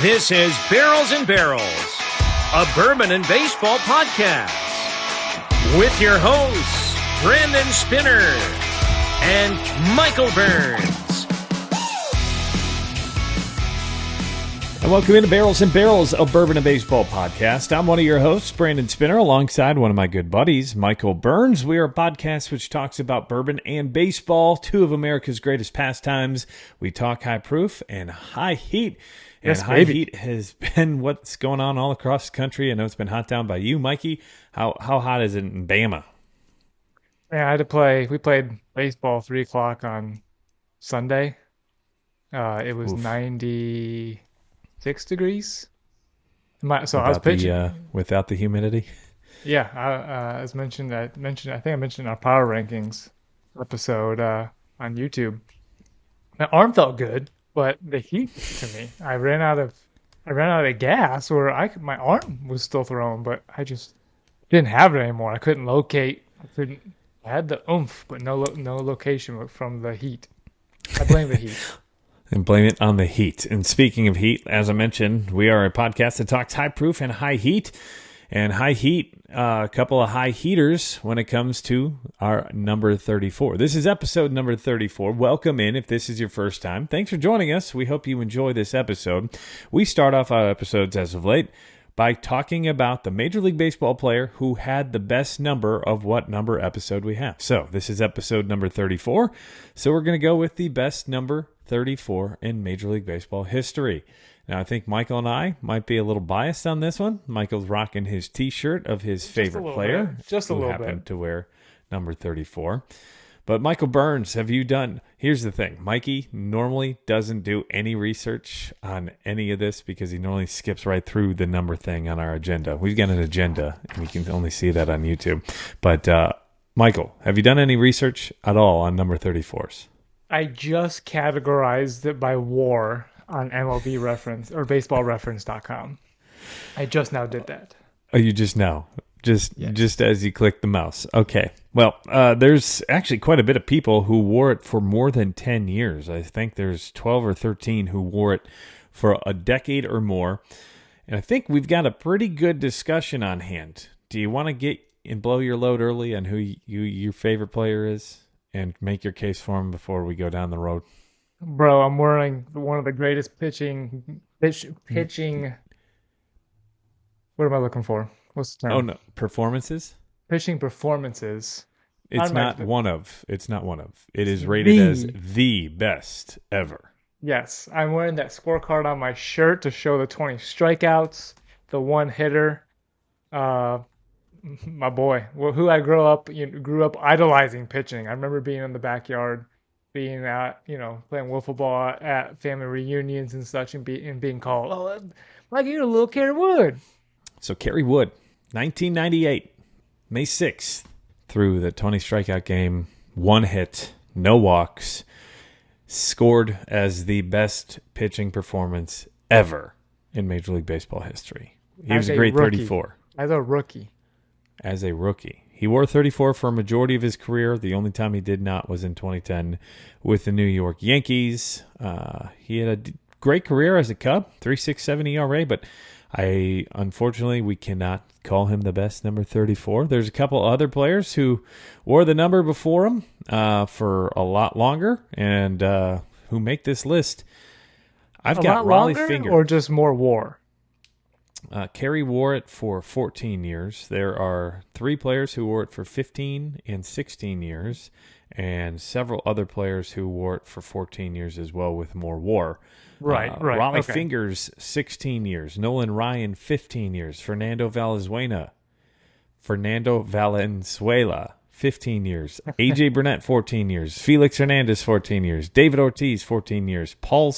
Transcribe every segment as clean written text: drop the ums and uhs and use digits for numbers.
This is Barrels and Barrels, a bourbon and baseball podcast, with your hosts, Brandon Spinner and Michael Burns. And welcome into Barrels and Barrels, a bourbon and baseball podcast. I'm one of your hosts, Brandon Spinner, alongside one of my good buddies, Michael Burns. We are a podcast which talks about bourbon and baseball, two of America's greatest pastimes. We talk high proof and high heat. And yes, high heat has been what's going on all across the country. I know it's been hot down by you, Mikey. How hot is it in Bama? Yeah, I had to play. We played baseball 3 o'clock on Sunday. It was 96 degrees. I was pitching without the humidity. Yeah, as mentioned, I think I mentioned our power rankings episode on YouTube. My arm felt good, but the heat to me, I ran out of gas, or my arm was still thrown, but I just didn't have it anymore. I couldn't locate. I had the oomph, but no location from the heat. I blame the heat. And blame it on the heat. And speaking of heat, as I mentioned, we are a podcast that talks high proof and high heat. And high heat, a couple of high heaters when it comes to our number 34. This is episode number 34. Welcome in if this is your first time. Thanks for joining us. We hope you enjoy this episode. We start off our episodes as of late by talking about the Major League Baseball player who had the best number of what number episode we have. So this is episode number 34. So we're going to go with the best number 34 in Major League Baseball history. Now, I think Michael and I might be a little biased on this one. Michael's rocking his T-shirt of his favorite player. Just a little bit. Who happened to wear number 34. But Michael Burns, have you done... Here's the thing. Mikey normally doesn't do any research on any of this because he normally skips right through the number thing on our agenda. We've got an agenda, and you can only see that on YouTube. But, Michael, have you done any research at all on number 34s? I just categorized it by WAR on MLB Reference or BaseballReference.com. I just now did that. Oh, you just now? Just as you click the mouse. Okay. Well, there's actually quite a bit of people who wore it for more than 10 years. I think there's 12 or 13 who wore it for a decade or more. And I think we've got a pretty good discussion on hand. Do you want to get and blow your load early on who your favorite player is and make your case for him before we go down the road? Bro, I'm wearing one of the greatest pitching. What am I looking for? What's the term? Oh, no. Performances? Pitching performances. It's not one of. It is rated as the best ever. Yes. I'm wearing that scorecard on my shirt to show the 20 strikeouts, the one hitter. My boy, who I grew up idolizing pitching. I remember being in the backyard, being at, playing wiffle ball at family reunions and such, and being called, "Oh, like you're a little Kerry Wood." So Kerry Wood, 1998, May 6th, through the 20 strikeout game, one hit, no walks, scored as the best pitching performance ever in Major League Baseball history. He was a great rookie. 34. As a rookie. He wore 34 for a majority of his career. The only time he did not was in 2010 with the New York Yankees. He had a great career as a Cub, 3.67 ERA, but unfortunately, we cannot call him the best number 34. There's a couple other players who wore the number before him for a lot longer and who make this list. I've got Raleigh Finger. Or just more war? Kerry wore it for 14 years. There are 3 players who wore it for 15 and 16 years, and several other players who wore it for 14 years as well with more war. Right. Raleigh okay. Fingers, 16 years. Nolan Ryan, 15 years. Fernando Valenzuela, 15 years. A.J. Burnett, 14 years. Felix Hernandez, 14 years. David Ortiz, 14 years. Paul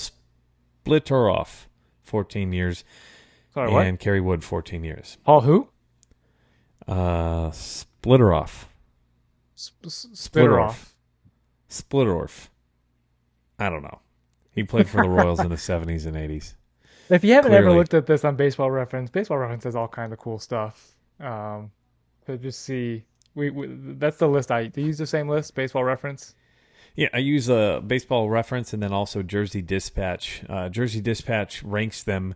Splitoroff, 14 years. Sorry, what? And Kerry Wood, 14 years. Paul who? Splitoroff. Splitoroff. I don't know. He played for the Royals in the 70s and 80s. If you haven't ever looked at this on Baseball Reference has all kinds of cool stuff. So just see, that's the list. Do you use the same list, Baseball Reference? Yeah, I use a Baseball Reference and then also Jersey Dispatch. Jersey Dispatch ranks them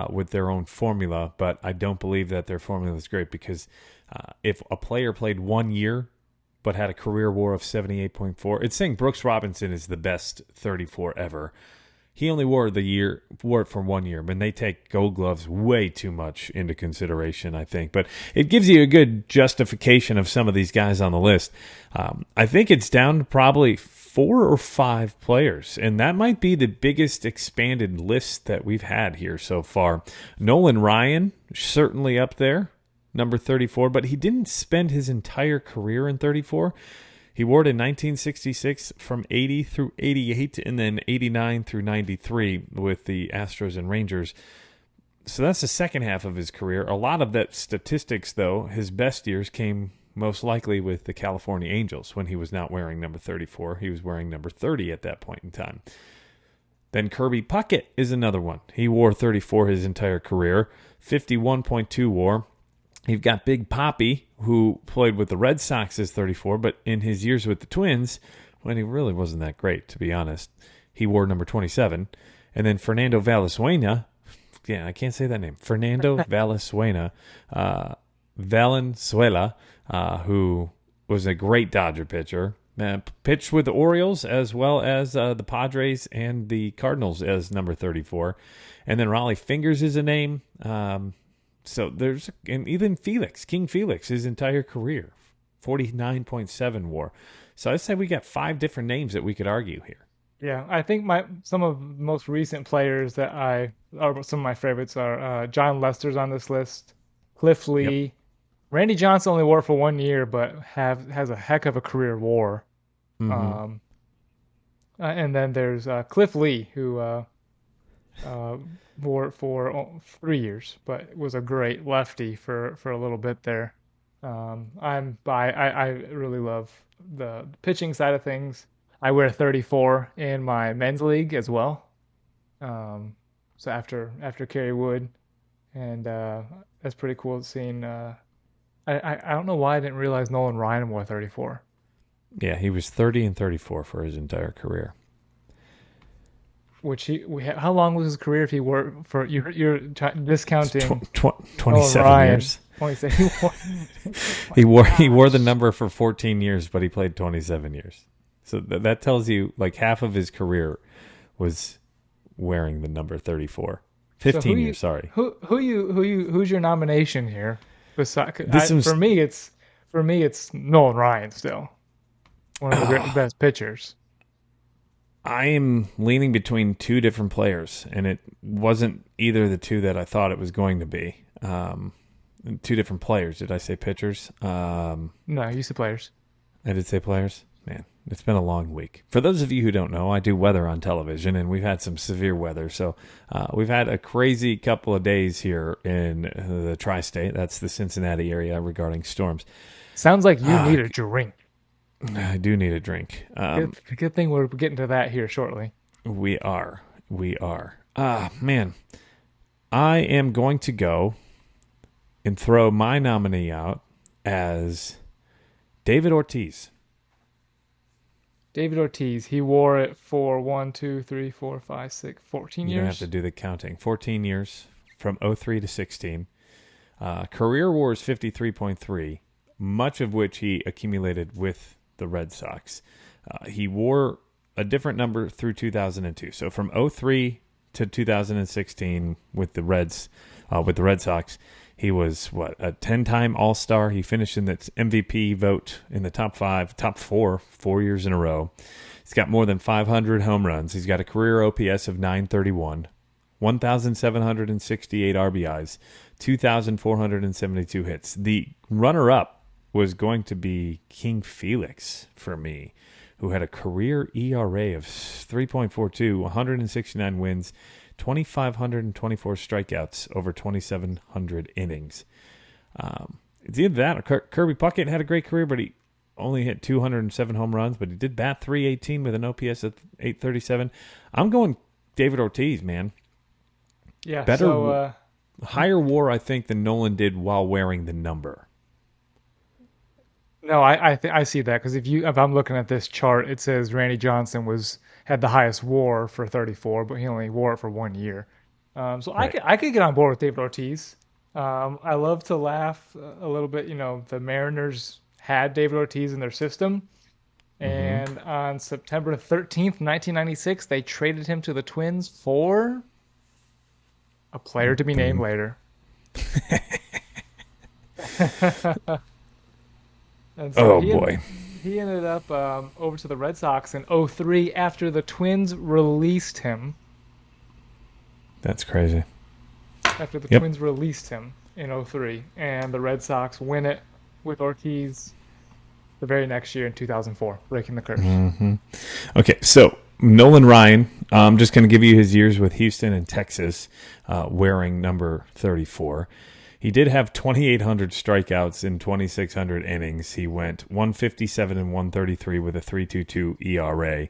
with their own formula, but I don't believe that their formula is great because if a player played 1 year but had a career WAR of 78.4, it's saying Brooks Robinson is the best 34 ever. He only wore it for 1 year, but they take Gold Gloves way too much into consideration, I think. But it gives you a good justification of some of these guys on the list. I think it's down to probably 4 or 5 players, and that might be the biggest expanded list that we've had here so far. Nolan Ryan, certainly up there, number 34, but he didn't spend his entire career in 34. He wore it in 1966 from 80 through 88 and then 89 through 93 with the Astros and Rangers. So that's the second half of his career. A lot of that statistics, though, his best years came most likely with the California Angels when he was not wearing number 34. He was wearing number 30 at that point in time. Then Kirby Puckett is another one. He wore 34 his entire career, 51.2 WAR. You've got Big Papi, who played with the Red Sox as 34, but in his years with the Twins, when he really wasn't that great, to be honest, he wore number 27. And then Fernando Valenzuela, I can't say that name, Fernando Valenzuela, who was a great Dodger pitcher, pitched with the Orioles as well as the Padres and the Cardinals as number 34. And then Raleigh Fingers is a name. So there's, and even King Felix, his entire career, 49.7 WAR. So I'd say we got 5 different names that we could argue here. Yeah, I think some of the most recent players that are some of my favorites are John Lester's on this list, Cliff Lee. Yep. Randy Johnson only wore for 1 year, but has a heck of a career WAR. Mm-hmm. And then there's Cliff Lee, who wore it for 3 years, but was a great lefty for a little bit there. I really love the pitching side of things. I wear 34 in my men's league as well. So after Kerry Wood, and that's pretty cool seeing. I don't know why I didn't realize Nolan Ryan wore 34. Yeah, he was 30 and 34 for his entire career. How long was his career if he wore for you're discounting 27 years. 27. He wore the number for 14 years, but he played 27 years. So that tells you like half of his career was wearing the number 34. 15 years, sorry. Who's your nomination here? For me it's Nolan Ryan still. One of the best pitchers. I am leaning between 2 different players, and it wasn't either of the 2 that I thought it was going to be. 2 different players. Did I say pitchers? No, you said players. I did say players? Man, it's been a long week. For those of you who don't know, I do weather on television, and we've had some severe weather. So we've had a crazy couple of days here in the tri-state. That's the Cincinnati area regarding storms. Sounds like you need a drink. I do need a drink. Good thing we're getting to that here shortly. We are. Man. I am going to go and throw my nominee out as David Ortiz. David Ortiz, he wore it for 14 years. You don't have to do the counting. 14 years from 03 to 16. Career WAR is 53.3, much of which he accumulated with the Red Sox. He wore a different number through 2002. So from 03 to 2016 with the Red Sox, he was a 10-time All-Star. He finished in the MVP vote in the top 4 years in a row. He's got more than 500 home runs. He's got a career OPS of 931, 1,768 RBIs, 2,472 hits. The runner-up was going to be King Felix for me, who had a career ERA of 3.42, 169 wins, 2,524 strikeouts over 2,700 innings. It's either that or Kirby Puckett had a great career, but he only hit 207 home runs, but he did bat 318 with an OPS of 837. I'm going David Ortiz, man. Yeah, higher WAR, I think, than Nolan did while wearing the number. No, I see that because if I'm looking at this chart, it says Randy Johnson had the highest WAR for 34, but he only wore it for 1 year. So Right. I could get on board with David Ortiz. I love to laugh a little bit. The Mariners had David Ortiz in their system, Hmm. and on September 13th, 1996, they traded him to the Twins for a player to be named later. And so Oh boy. he ended up over to the Red Sox in '03 after the Twins released him. That's crazy. After the Yep. Twins released him in '03, and the Red Sox win it with Ortiz the very next year in 2004, breaking the curse. Okay, so Nolan Ryan, I'm just going to give you his years with Houston and Texas, wearing number 34. He did have 2,800 strikeouts in 2,600 innings. He went 157 and 133 with a 3.22 ERA.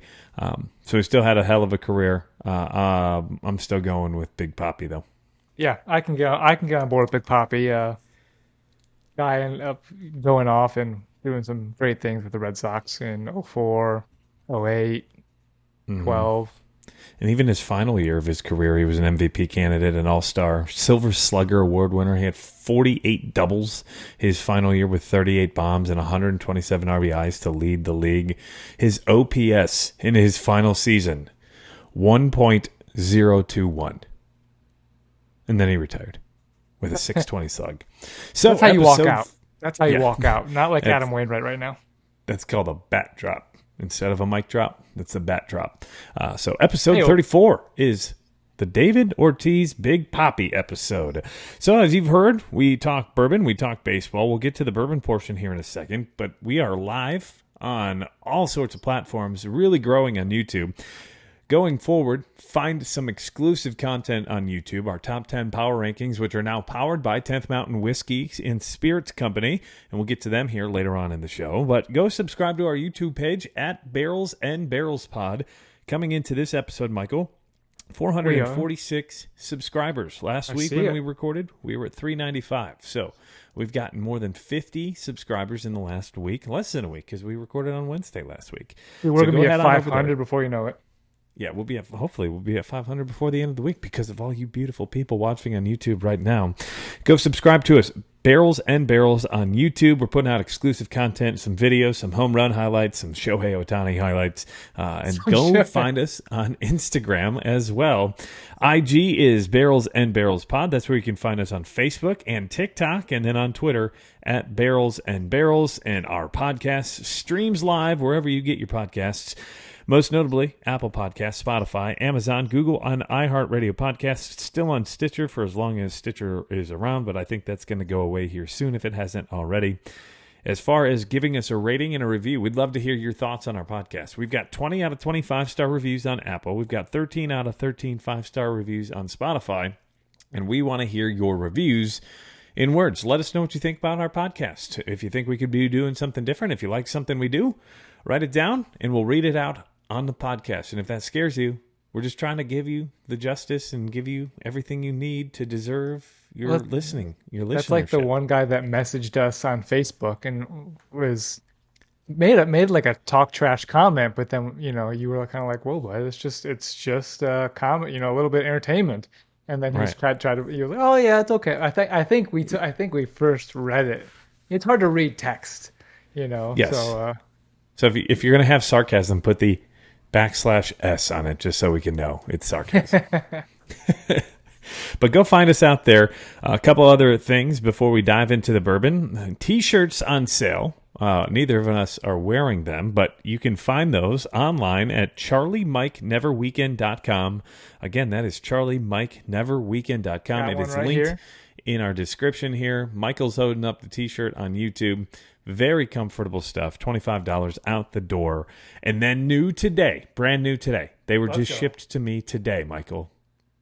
So he still had a hell of a career. I'm still going with Big Papi though. Yeah, I can get on board with Big Poppy. Guy ended up going off and doing some great things with the Red Sox in '04, '08, '12. And even his final year of his career, he was an MVP candidate, an All-Star, Silver Slugger Award winner. He had 48 doubles his final year with 38 bombs and 127 RBIs to lead the league. His OPS in his final season, 1.021. And then he retired with a 620 slug. So That's how you walk episode- out. That's how you Yeah. walk out. Not like That's- Adam Wainwright right now. That's called a bat drop. Instead of a mic drop, that's a bat drop. So episode Hey-o. 34 is the David Ortiz Big Papi episode. So as you've heard, we talk bourbon, we talk baseball. We'll get to the bourbon portion here in a second, but we are live on all sorts of platforms, really growing on YouTube. Going forward, find some exclusive content on YouTube, our top 10 power rankings, which are now powered by 10th Mountain Whiskey and Spirits Company, and we'll get to them here later on in the show. But go subscribe to our YouTube page at Barrels and Barrels Pod. Coming into this episode, Michael, 446 subscribers. Last week see when it. we recorded, we were at 395. So we've gotten more than 50 subscribers in the last week, less than a week, because we recorded on Wednesday last week. We're So going to go be ahead at on over there. 500 before you know it. Yeah, hopefully we'll be at 500 before the end of the week because of all you beautiful people watching on YouTube right now. Go subscribe to us, Barrels and Barrels on YouTube. We're putting out exclusive content, some videos, some home run highlights, some Shohei Ohtani highlights, and go find us on Instagram as well. IG is Barrels and Barrels Pod. That's where you can find us on Facebook and TikTok, and then on Twitter at Barrels and Barrels. And our podcast streams live wherever you get your podcasts. Most notably, Apple Podcasts, Spotify, Amazon, Google, and iHeartRadio Podcasts. Still on Stitcher for as long as Stitcher is around, but I think that's going to go away here soon if it hasn't already. As far as giving us a rating and a review, we'd love to hear your thoughts on our podcast. We've got 20 out of 25 star reviews on Apple. We've got 13 out of 13 5-star reviews on Spotify. And we want to hear your reviews in words. Let us know what you think about our podcast. If you think we could be doing something different, if you like something we do, write it down and we'll read it out on the podcast. And if that scares you, we're just trying to give you the justice and give you everything you need to deserve your listening, your listenership. That's like the one guy that messaged us on Facebook and was made like a talk trash comment, but then you were kind of like, "Whoa, but it's just a comment, a little bit of entertainment." And then he Right. tried to you were like, "Oh yeah, it's okay." I think we first read it. It's hard to read text, Yes. So So if you're going to have sarcasm, put the /S on it just so we can know it's sarcasm. But go find us out there. A couple other things before we dive into the bourbon. T-shirts on sale. Neither of us are wearing them, but you can find those online at charliemikeneverweekend.com. Again, that is charliemikeneverweekend.com. Got It one is right linked here. in our description here. Michael's holding up the T-shirt on YouTube. Very comfortable stuff. $25 out the door. And then brand new today. They were just go. shipped to me today, Michael.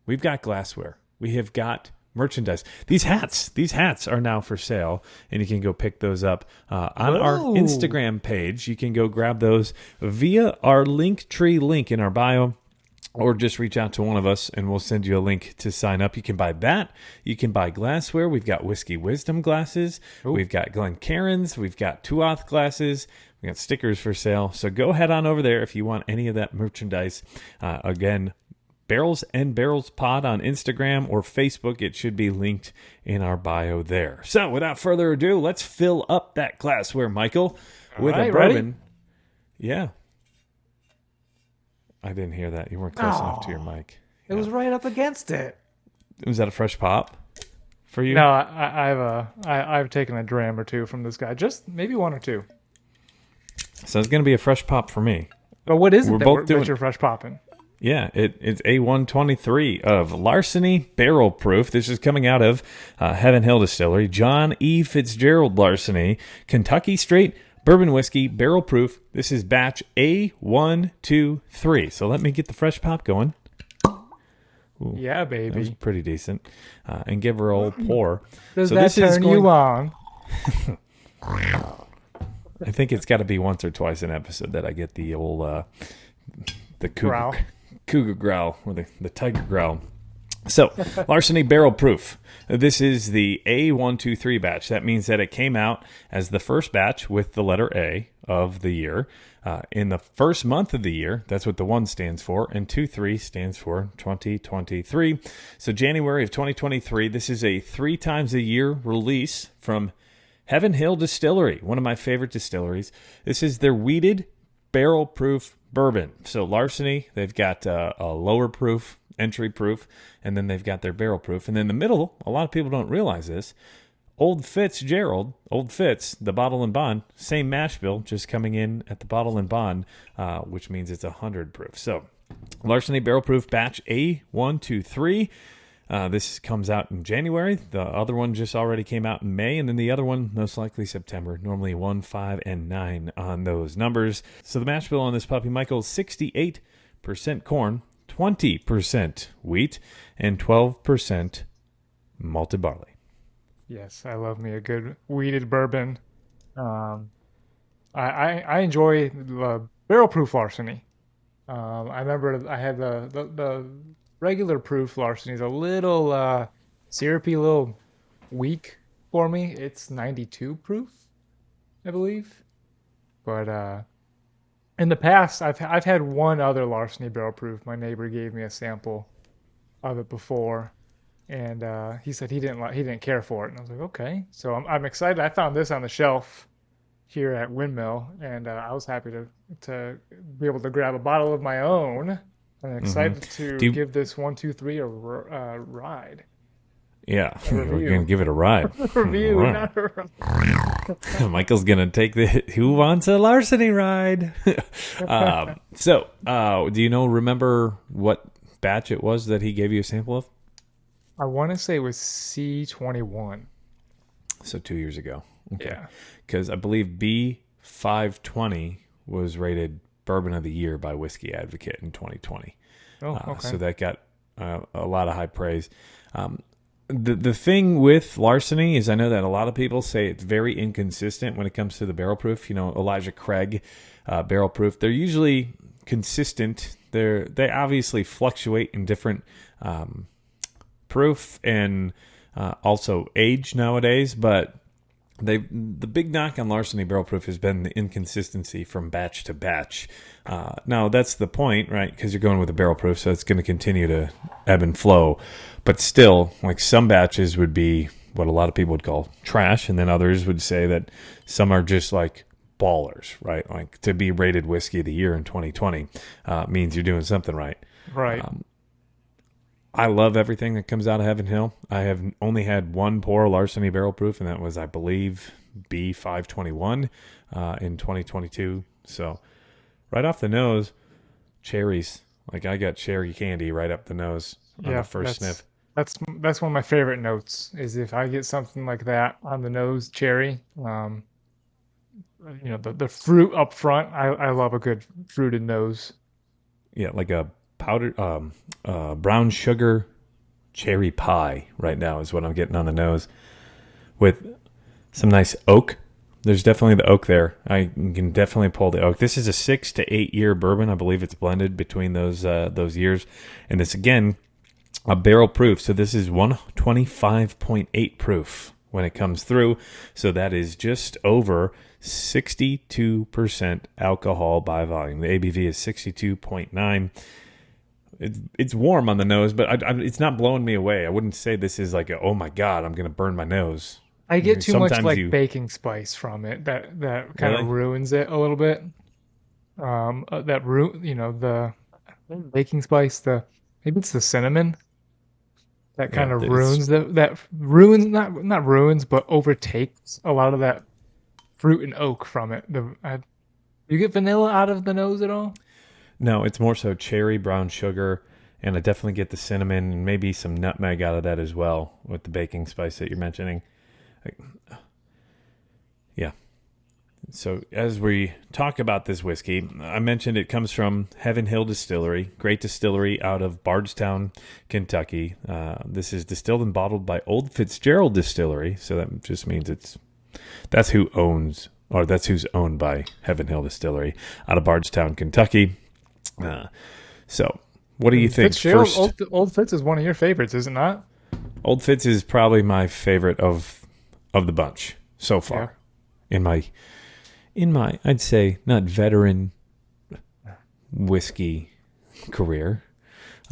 We've got glassware. We have got merchandise. These hats are now for sale, and you can go pick those up on our Whoa. Instagram page. You can go grab those via our Linktree link in our bio. or just reach out to one of us and we'll send you a link to sign up. You can buy that. You can buy glassware. We've got Whiskey Wisdom glasses. Ooh. We've got Glencairns. We've got Tuath glasses. We got stickers for sale. So go head on over there if you want any of that merchandise. Again, Barrels and Barrels Pod on Instagram or Facebook. It should be linked in our bio there. So without further ado, let's fill up that glassware, Michael, with a bourbon. Ready? Yeah. I didn't hear that. You weren't close enough to your mic. It was right up against it. Was that a fresh pop for you? No, I've taken a dram or two from this guy. Just maybe one or two. So it's going to be a fresh pop for me. But what is it that you're fresh popping? Yeah, it's A123 of Larceny Barrel Proof. This is coming out of Heaven Hill Distillery. John E. Fitzgerald Larceny, Kentucky Straight Bourbon Whiskey, Barrel Proof. This is batch A123. So let me get the fresh pop going. Ooh, yeah, baby. That was pretty decent. And give her a old pour. Does that turn you on? I think it's got to be once or twice an episode that I get the old the cougar growl or the tiger growl. So, Larceny Barrel Proof. This is the A123 batch. That means that it came out as the first batch with the letter A of the year. In the first month of the year, that's what the 1 stands for, and 23 stands for 2023. So, January of 2023, this is a 3 times a year release from Heaven Hill Distillery, one of my favorite distilleries. This is their wheated barrel proof bourbon. So Larceny, they've got a lower proof, entry proof, and then they've got their barrel proof. And then the middle, a lot of people don't realize this, Old Fitz, the bottle and bond, same mash bill, just coming in at the bottle and bond, which means it's 100 proof. So Larceny Barrel Proof batch A123. This comes out in January. The other one just already came out in May, and then the other one most likely September. Normally 1, 5, and 9 on those numbers. So the mash bill on this puppy, Michael, 68% corn, 20% wheat, and 12% malted barley. Yes, I love me a good wheated bourbon. I enjoy the barrel proof Larceny. I remember I had the regular proof Larceny is a little syrupy, a little weak for me. It's 92 proof, I believe. But in the past, I've had one other Larceny barrel proof. My neighbor gave me a sample of it before, and he said he didn't care for it. And I was like, okay. So I'm excited. I found this on the shelf here at Windmill, and I was happy to be able to grab a bottle of my own. I'm excited to give this 1, 2, 3 a ride. Yeah, we're going to give it a ride. Review, not a ride. Michael's going to take who wants a Larceny ride? So, do you remember what batch it was that he gave you a sample of? I want to say it was C21. So 2 years ago. Okay. Yeah. Because I believe B520 was rated Bourbon of the Year by Whiskey Advocate in 2020. Oh, okay. So that got a lot of high praise. The thing with Larceny is I know that a lot of people say it's very inconsistent when it comes to the barrel proof. Elijah Craig barrel proof. They're usually consistent. They obviously fluctuate in different proof and also age nowadays, but the big knock on Larceny Barrel Proof has been the inconsistency from batch to batch. Now, that's the point, right? Because you're going with a barrel proof, so it's going to continue to ebb and flow. But still, like some batches would be what a lot of people would call trash, and then others would say that some are just like ballers, right? Like to be rated Whiskey of the Year in 2020 means you're doing something right. Right. I love everything that comes out of Heaven Hill. I have only had one pour Larceny Barrel Proof, and that was, I believe, B521 in 2022. So right off the nose, cherries. Like I got cherry candy right up the nose on the first sniff. That's one of my favorite notes is if I get something like that on the nose, cherry. The fruit up front. I love a good fruited nose. Yeah, like a powdered brown sugar cherry pie right now is what I'm getting on the nose with some nice oak There's definitely the oak there. I can definitely pull the oak. This is a 6 to 8 year bourbon. I believe it's blended between those years. And this, again, a barrel proof. So this is 125.8 proof when it comes through. So that is just over 62% alcohol by volume. The ABV is 62.9. It's warm on the nose, but it's not blowing me away. I wouldn't say this is like, oh my God, I'm going to burn my nose. I get too much Sometimes like baking spice from it that kind of ruins it a little bit. The baking spice, maybe it's the cinnamon that kind of ruins not ruins, but overtakes a lot of that fruit and oak from it. You get vanilla out of the nose at all? No, it's more so cherry, brown sugar, and I definitely get the cinnamon and maybe some nutmeg out of that as well with the baking spice that you're mentioning. Yeah. So as we talk about this whiskey, I mentioned it comes from Heaven Hill Distillery, great distillery out of Bardstown, Kentucky. This is distilled and bottled by Old Fitzgerald Distillery, so that just means that's who's owned by Heaven Hill Distillery out of Bardstown, Kentucky. So what do you think? First, Old Fitz is one of your favorites, is it not? Old Fitz is probably my favorite of the bunch so far. Yeah. In my I'd say not veteran whiskey career.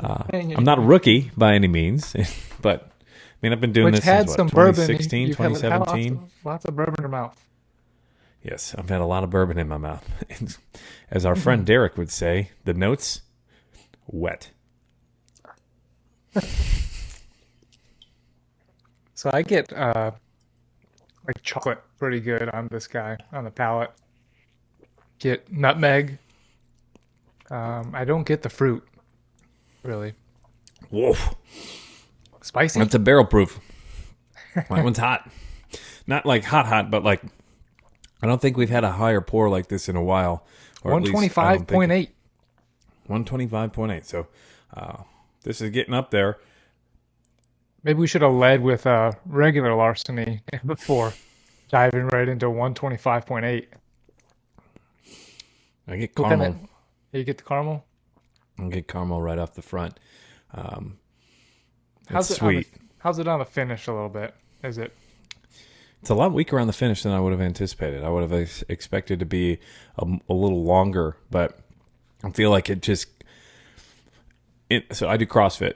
I'm not a rookie by any means, but I mean I've been doing this since 2016, 2017. Lots of bourbon in your mouth. Yes, I've had a lot of bourbon in my mouth. As our friend Derek would say, the notes wet. So I get like chocolate pretty good on this guy on the palate. Get nutmeg. I don't get the fruit really. Whoa, spicy. That's a barrel proof. That one's hot. Not like hot, but like I don't think we've had a higher pour like this in a while. 125.8. 125.8. So this is getting up there. Maybe we should have led with regular Larceny before diving right into 125.8. I get caramel. You get the caramel? I get caramel right off the front. How's it sweet. How's it on the finish a little bit? Is it? It's a lot weaker on the finish than I would have anticipated. I would have expected to be a little longer, but I feel like so I do CrossFit.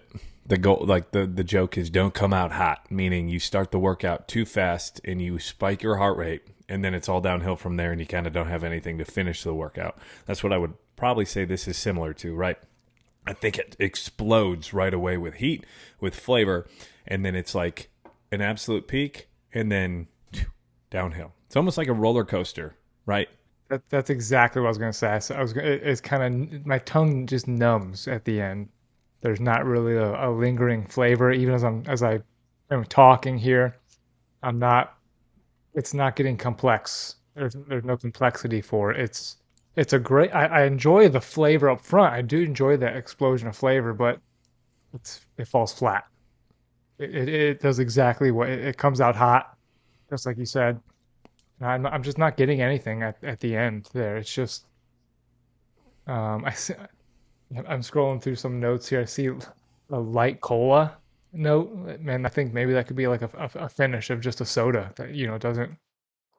The goal, like the joke is don't come out hot, meaning you start the workout too fast and you spike your heart rate, and then it's all downhill from there and you kind of don't have anything to finish the workout. That's what I would probably say this is similar to, right? I think it explodes right away with heat, with flavor, and then it's like an absolute peak and then downhill. It's almost like a roller coaster, right? That's exactly what I was going to say. So it's kind of, my tongue just numbs at the end. There's not really a lingering flavor, even as I am talking here. It's not getting complex. There's no complexity for it. It's a great. I enjoy the flavor up front. I do enjoy that explosion of flavor, but it falls flat. It does exactly what it comes out hot, just like you said. I'm just not getting anything at the end there. It's just I'm scrolling through some notes here. I see a light cola note, and I think maybe that could be like a finish of just a soda that doesn't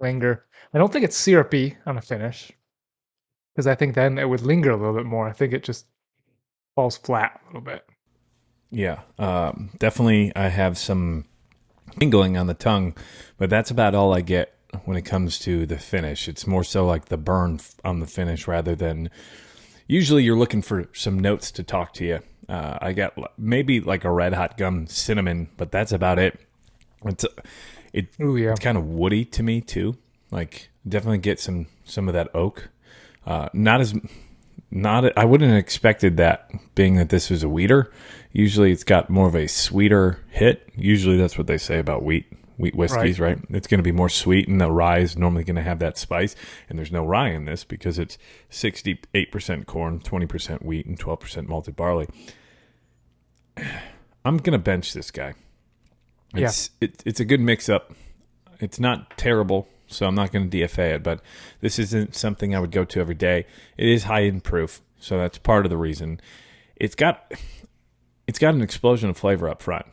linger. I don't think it's syrupy on a finish because I think then it would linger a little bit more. I think it just falls flat a little bit. Yeah, definitely. I have some tingling on the tongue, but that's about all I get when it comes to the finish. It's more so like the burn on the finish rather than. Usually you're looking for some notes to talk to you. I got maybe like a red hot gum cinnamon, but that's about it. It's kind of woody to me too. Like definitely get some of that oak. I wouldn't have expected that, being that this was a wheater. Usually it's got more of a sweeter hit. Usually that's what they say about wheat whiskeys, right? It's going to be more sweet, and the rye is normally going to have that spice, and there's no rye in this because it's 68% corn, 20% wheat, and 12% malted barley. I'm going to bench this guy. It's a good mix-up. It's not terrible. so I'm not going to DFA it, but this isn't something I would go to every day. It is high in proof, so that's part of the reason. It's got an explosion of flavor up front,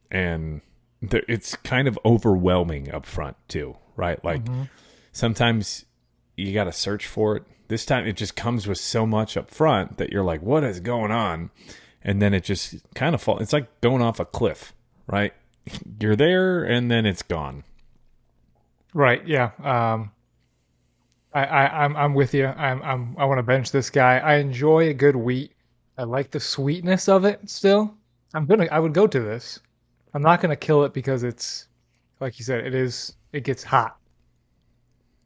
and it's kind of overwhelming up front too, right? Like sometimes you got to search for it. This time it just comes with so much up front that you're like, what is going on? And then it just kind of falls. It's like going off a cliff, right? You're there and then it's gone. Right. Yeah. I'm with you. I want to bench this guy. I enjoy a good wheat. I like the sweetness of it still. I would go to this. I'm not gonna kill it because it's, like you said, it gets hot.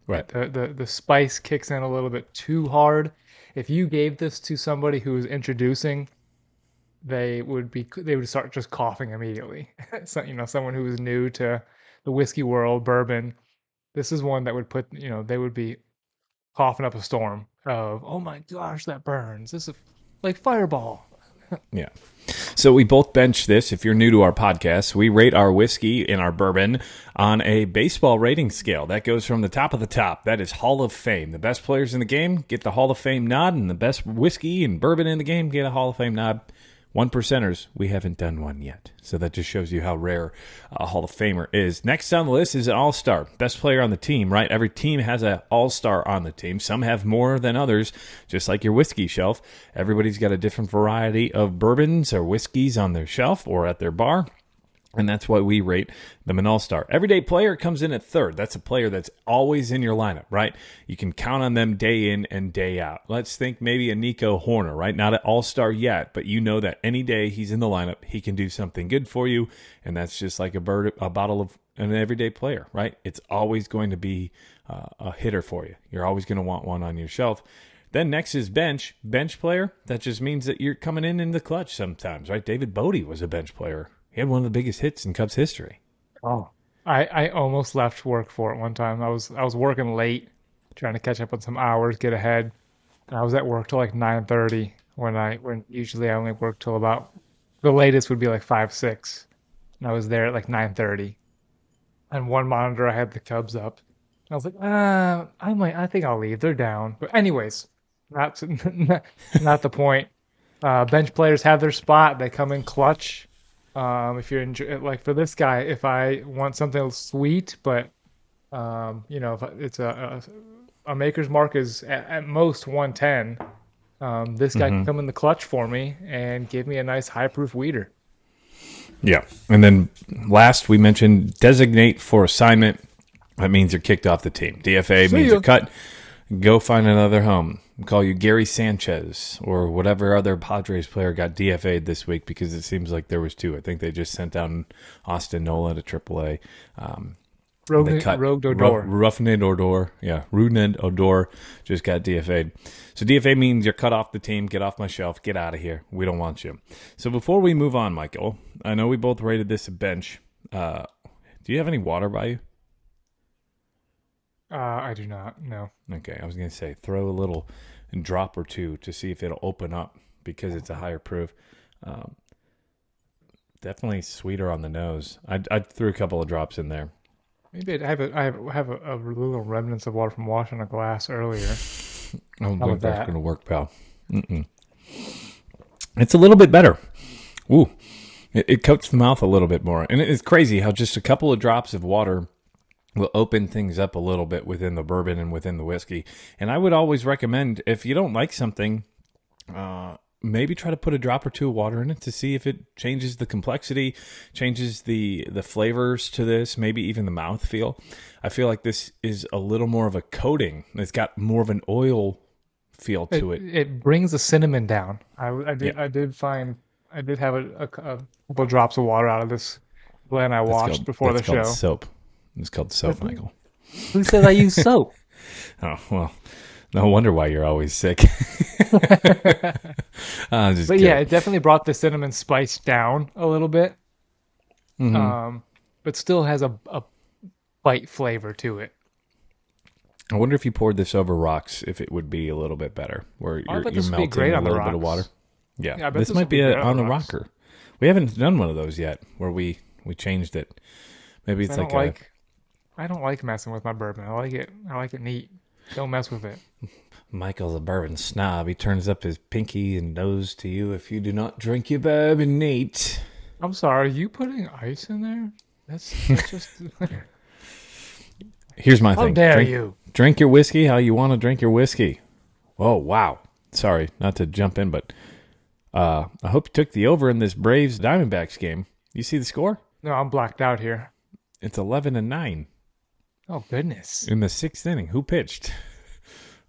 Right. The spice kicks in a little bit too hard. If you gave this to somebody who was introducing, they would start just coughing immediately. So, someone who was new to the whiskey world, bourbon, this is one that would put, they would be coughing up a storm of, oh my gosh, that burns. This is like Fireball. Yeah. So we both bench this. If you're new to our podcast, we rate our whiskey and our bourbon on a baseball rating scale. That goes from the top of the top. That is Hall of Fame. The best players in the game get the Hall of Fame nod, and the best whiskey and bourbon in the game get a Hall of Fame nod. 1%ers, we haven't done one yet. So that just shows you how rare a Hall of Famer is. Next on the list is an all-star. Best player on the team, right? Every team has an all-star on the team. Some have more than others, just like your whiskey shelf. Everybody's got a different variety of bourbons or whiskeys on their shelf or at their bar. And that's why we rate them an all-star. Everyday player comes in at third. That's a player that's always in your lineup, right? You can count on them day in and day out. Let's think maybe a Nico Horner, right? Not an all-star yet, but you know that any day he's in the lineup, he can do something good for you. And that's just like a bottle of an everyday player, right? It's always going to be a hitter for you. You're always going to want one on your shelf. Then next is bench. Bench player, that just means that you're coming in the clutch sometimes, right? David Bodie was a bench player. He had one of the biggest hits in Cubs history. Oh, I almost left work for it one time. I was working late, trying to catch up on some hours, get ahead. And I was at work till like 9:30 when usually I only work till about, the latest would be like 5, 6. And I was there at like 9:30. And one monitor I had the Cubs up. I was like, I think I'll leave. They're down. But anyways, not the point. Bench players have their spot. They come in clutch. If you're like for this guy, if I want something sweet, but if it's a maker's mark is at most 110, this guy can come in the clutch for me and give me a nice high proof weeder. Yeah, and then last we mentioned designate for assignment. That means you're kicked off the team. DFA means you're cut. Go find another home. We'll call you Gary Sanchez or whatever other Padres player got DFA'd this week because it seems like there was 2. I think they just sent down Austin Nola to AAA. Rogue Odor. Rougned Odor. Yeah, Rougned Odor just got DFA'd. So DFA means you're cut off the team. Get off my shelf. Get out of here. We don't want you. So before we move on, Michael, I know we both rated this a bench. Do you have any water by you? I do not. No. Okay, I was going to say throw a little drop or two to see if it'll open up because it's a higher proof. Definitely sweeter on the nose. I threw a couple of drops in there. Maybe I have a little remnants of water from washing a glass earlier. I don't think that's going to work, pal. It's a little bit better. Ooh, it coats the mouth a little bit more. And it's crazy how just a couple of drops of water will open things up a little bit within the bourbon and within the whiskey. And I would always recommend, if you don't like something, maybe try to put a drop or 2 of water in it to see if it changes the complexity, changes the flavors to this, maybe even the mouthfeel. I feel like this is a little more of a coating. It's got more of an oil feel to it. It brings the cinnamon down. I did have a couple drops of water out of this blend I washed before the show. Called soap. It's called soap, Michael. Who says I use soap? Oh, well, no wonder why you're always sick. But yeah, it definitely brought the cinnamon spice down a little bit. But still has a bite flavor to it. I wonder if you poured this over rocks, if it would be a little bit better, where you're melting a little bit of water. Yeah, this might be on a rocker. We haven't done one of those yet, where we changed it. Maybe it's like I don't like messing with my bourbon. I like it neat. Don't mess with it. Michael's a bourbon snob. He turns up his pinky and nose to you if you do not drink your bourbon neat. I'm sorry, are you putting ice in there? That's just... Here's my thing. How dare you? Drink your whiskey how you want to drink your whiskey. Oh, wow. Sorry, not to jump in, but I hope you took the over in this Braves-Diamondbacks game. You see the score? No, I'm blacked out here. It's 11-9. Oh, goodness. In the 6th inning. Who pitched?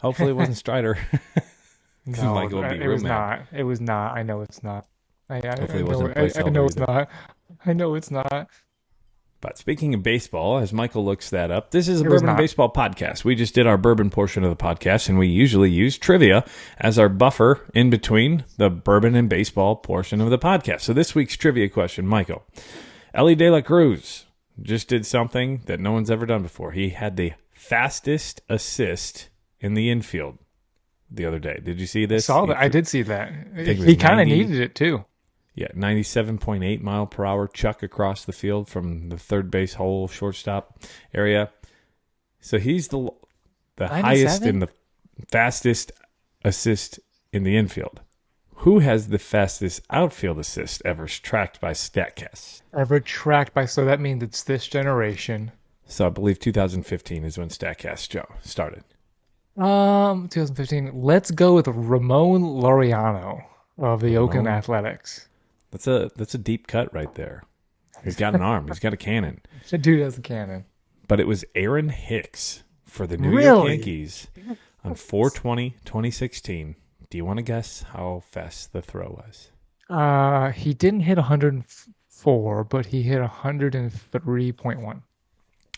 Hopefully it wasn't Strider. No, Michael would be it was real mad. not. It was not. I know it's not. Hopefully it wasn't a I know it's placeholder not. I know it's not. But speaking of baseball, as Michael looks that up, this is a It was Bourbon and not. Baseball podcast. We just did our bourbon portion of the podcast, and we usually use trivia as our buffer in between the bourbon and baseball portion of the podcast. So this week's trivia question, Michael. Ellie De La Cruz just did something that no one's ever done before. He had the fastest assist in the infield the other day. Did you see this? Saw that. I did see that. think it was He kind of 90. needed it too. Yeah, 97.8 mile per hour chuck across the field from the third base hole, shortstop area. So he's the 97? highest and the fastest assist in the infield. Who has the fastest outfield assist ever tracked by StatCast? Ever tracked by, so that means it's this generation. So I believe 2015 is when StatCast started. 2015. Let's go with Ramon Laureano of the Oakland Athletics. That's a deep cut right there. He's got an arm. He's got a cannon. That dude has a cannon. But it was Aaron Hicks for the New York Really? Yankees on 4/20/2016. Do you want to guess how fast the throw was? He didn't hit 104, but he hit 103.1.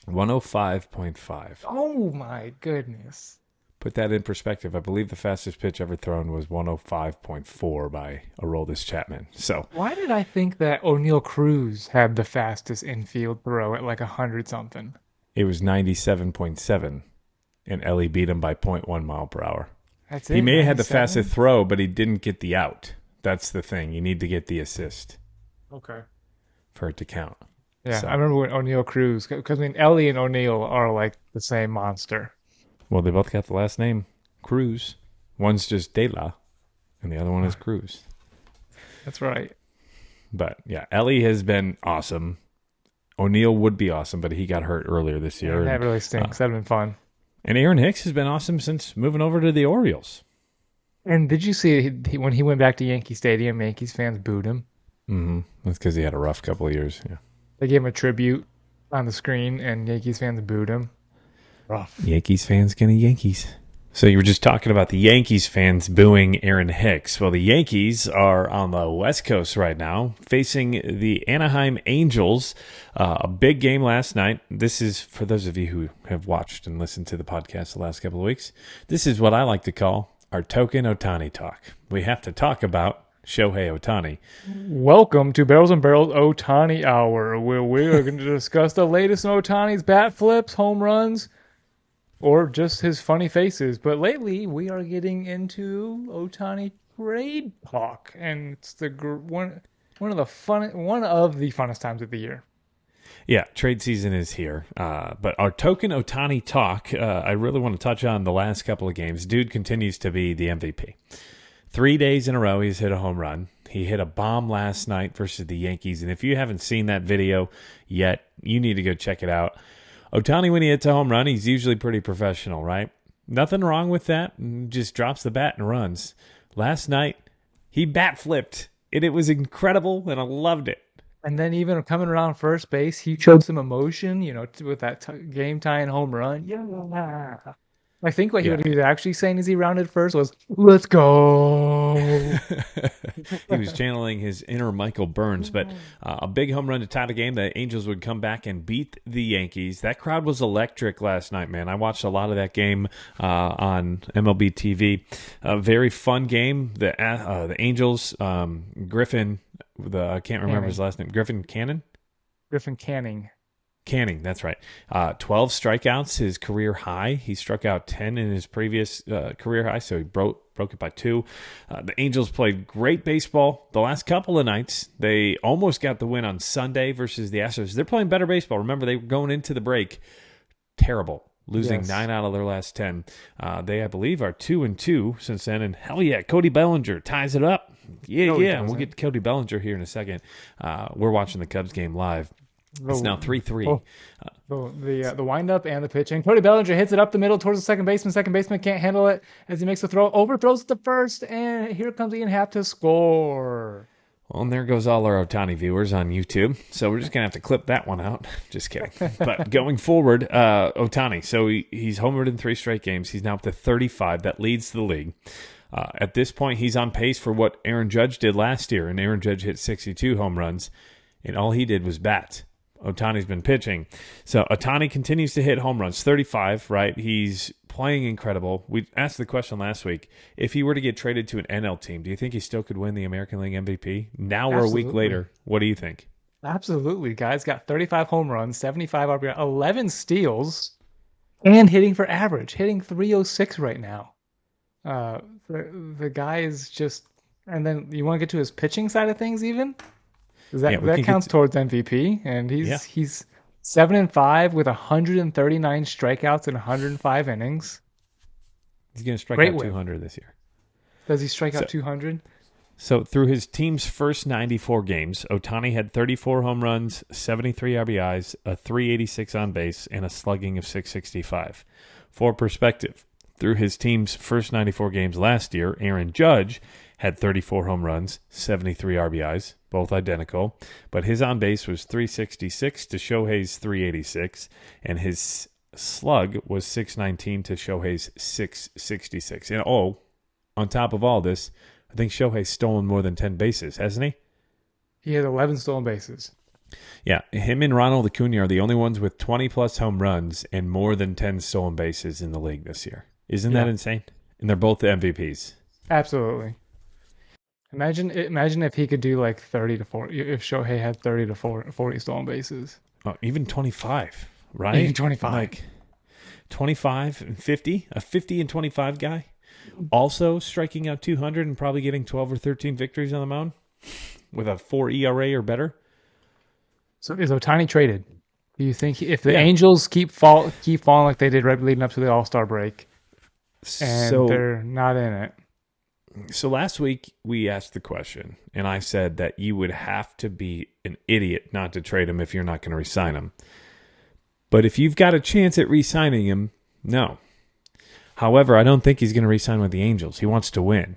105.5. Oh my goodness. Put that in perspective. I believe the fastest pitch ever thrown was 105.4 by Aroldis Chapman. So Why did I think that O'Neal Cruz had the fastest infield throw at like 100 something? it was 97.7, and Ellie beat him by 0.1 mile per hour. That's it. He may have had the 97? fastest throw, but he didn't get the out. That's the thing. You need to get the assist Okay. for it to count. Yeah, So- I remember when O'Neal Cruz, because I mean Ellie and O'Neal are like the same monster. Well, they both got the last name Cruz. One's just De La, and the other one is Cruz. That's right. But yeah, Ellie has been awesome. O'Neal would be awesome, but he got hurt earlier this year. That really stinks. That'd been fun. And Aaron Hicks has been awesome since moving over to the Orioles. And did you see when he went back to Yankee Stadium, Yankees fans booed him? Mm-hmm. That's because he had a rough couple of years. Yeah. They gave him a tribute on the screen, and Yankees fans booed him. Rough. Yankees fans gonna Yankees. So you were just talking about the Yankees fans booing Aaron Hicks. Well, the Yankees are on the West Coast right now, facing the Anaheim Angels. A big game last night. This is, for those of you who have watched and listened to the podcast the last couple of weeks, this is what I like to call our token Ohtani talk. We have to talk about Shohei Ohtani. Welcome to Barrels and Barrels Ohtani Hour, where we are going to discuss the latest in Ohtani's bat flips, home runs, or just his funny faces. But lately, we are getting into Ohtani trade talk, and it's the one of the funnest times of the year. Yeah, trade season is here. But our token Ohtani talk, I really want to touch on the last couple of games. Dude continues to be the MVP. 3 days in a row, he's hit a home run. He hit a bomb last night versus the Yankees. And if you haven't seen that video yet, you need to go check it out. Ohtani, when he hits a home run, he's usually pretty professional, right? Nothing wrong with that. Just drops the bat and runs. Last night, he bat flipped, and it was incredible, and I loved it. And then even coming around first base, he showed some emotion, with that game-tying home run. Yeah. I think what he was actually saying as he rounded first was, "Let's go." He was channeling his inner Michael Burns, but a big home run to tie the game. The Angels would come back and beat the Yankees. That crowd was electric last night, man. I watched a lot of that game on MLB TV. A very fun game. The Angels, Griffin, I can't remember his last name. Griffin Canning? Griffin Canning. Canning, that's right. 12 strikeouts, his career high. He struck out 10 in his previous career high, so he broke it by 2. The Angels played great baseball the last couple of nights. They almost got the win on Sunday versus the Astros. They're playing better baseball. Remember, they were going into the break terrible, losing Yes. 9 out of their last 10. They, I believe, are 2-2 since then. And hell yeah, Cody Bellinger ties it up. Yeah, No, he yeah. And we'll doesn't. get to Cody Bellinger here in a second. We're watching the Cubs game live. It's now 3-3. The windup and the pitching. Cody Bellinger hits it up the middle towards the second baseman. Second baseman can't handle it as he makes a throw. Overthrows it to first, and here comes Ian Happ to score. Well, and there goes all our Ohtani viewers on YouTube. So we're just going to have to clip that one out. Just kidding. But going forward, Ohtani. So he's homered in 3 straight games. He's now up to 35. That leads the league. At this point, he's on pace for what Aaron Judge did last year. And Aaron Judge hit 62 home runs. And all he did was bat. Ohtani's been pitching. So Ohtani continues to hit home runs. 35, right? He's playing incredible. We asked the question last week. If he were to get traded to an NL team, do you think he still could win the American League MVP? Now we're a week later. What do you think? Absolutely. Guy's got 35 home runs, 75 RBI, 11 steals, and hitting for average. Hitting 306 right now. The guy is just... And then you want to get to his pitching side of things even? That counts towards MVP, and he's 7-5 with 139 strikeouts in 105 innings. He's going to strike out 200 this year. Does he strike out 200? So through his team's first 94 games, Ohtani had 34 home runs, 73 RBIs, a 386 on base, and a slugging of 665. For perspective, through his team's first 94 games last year, Aaron Judge had 34 home runs, 73 RBIs, both identical, but his on-base was 366 to Shohei's 386, and his slug was 619 to Shohei's 666. And on top of all this, I think Shohei's stolen more than 10 bases, hasn't he? He has 11 stolen bases. Yeah, him and Ronald Acuna are the only ones with 20-plus home runs and more than 10 stolen bases in the league this year. Isn't that insane? And they're both the MVPs. Absolutely. Imagine if he could do like 30 to 40. If Shohei had 30 to 40 stolen bases. Oh, even 25, right? Even 25. Like 25 and 50, a 50 and 25 guy. Also striking out 200 and probably getting 12 or 13 victories on the mound with a 4 ERA or better. So is Ohtani traded? Do you think if the Angels keep falling like they did right leading up to the All-Star break, and they're not in it? So last week we asked the question, and I said that you would have to be an idiot not to trade him if you're not going to re-sign him. But if you've got a chance at re-signing him, no. However, I don't think he's going to re-sign with the Angels. He wants to win.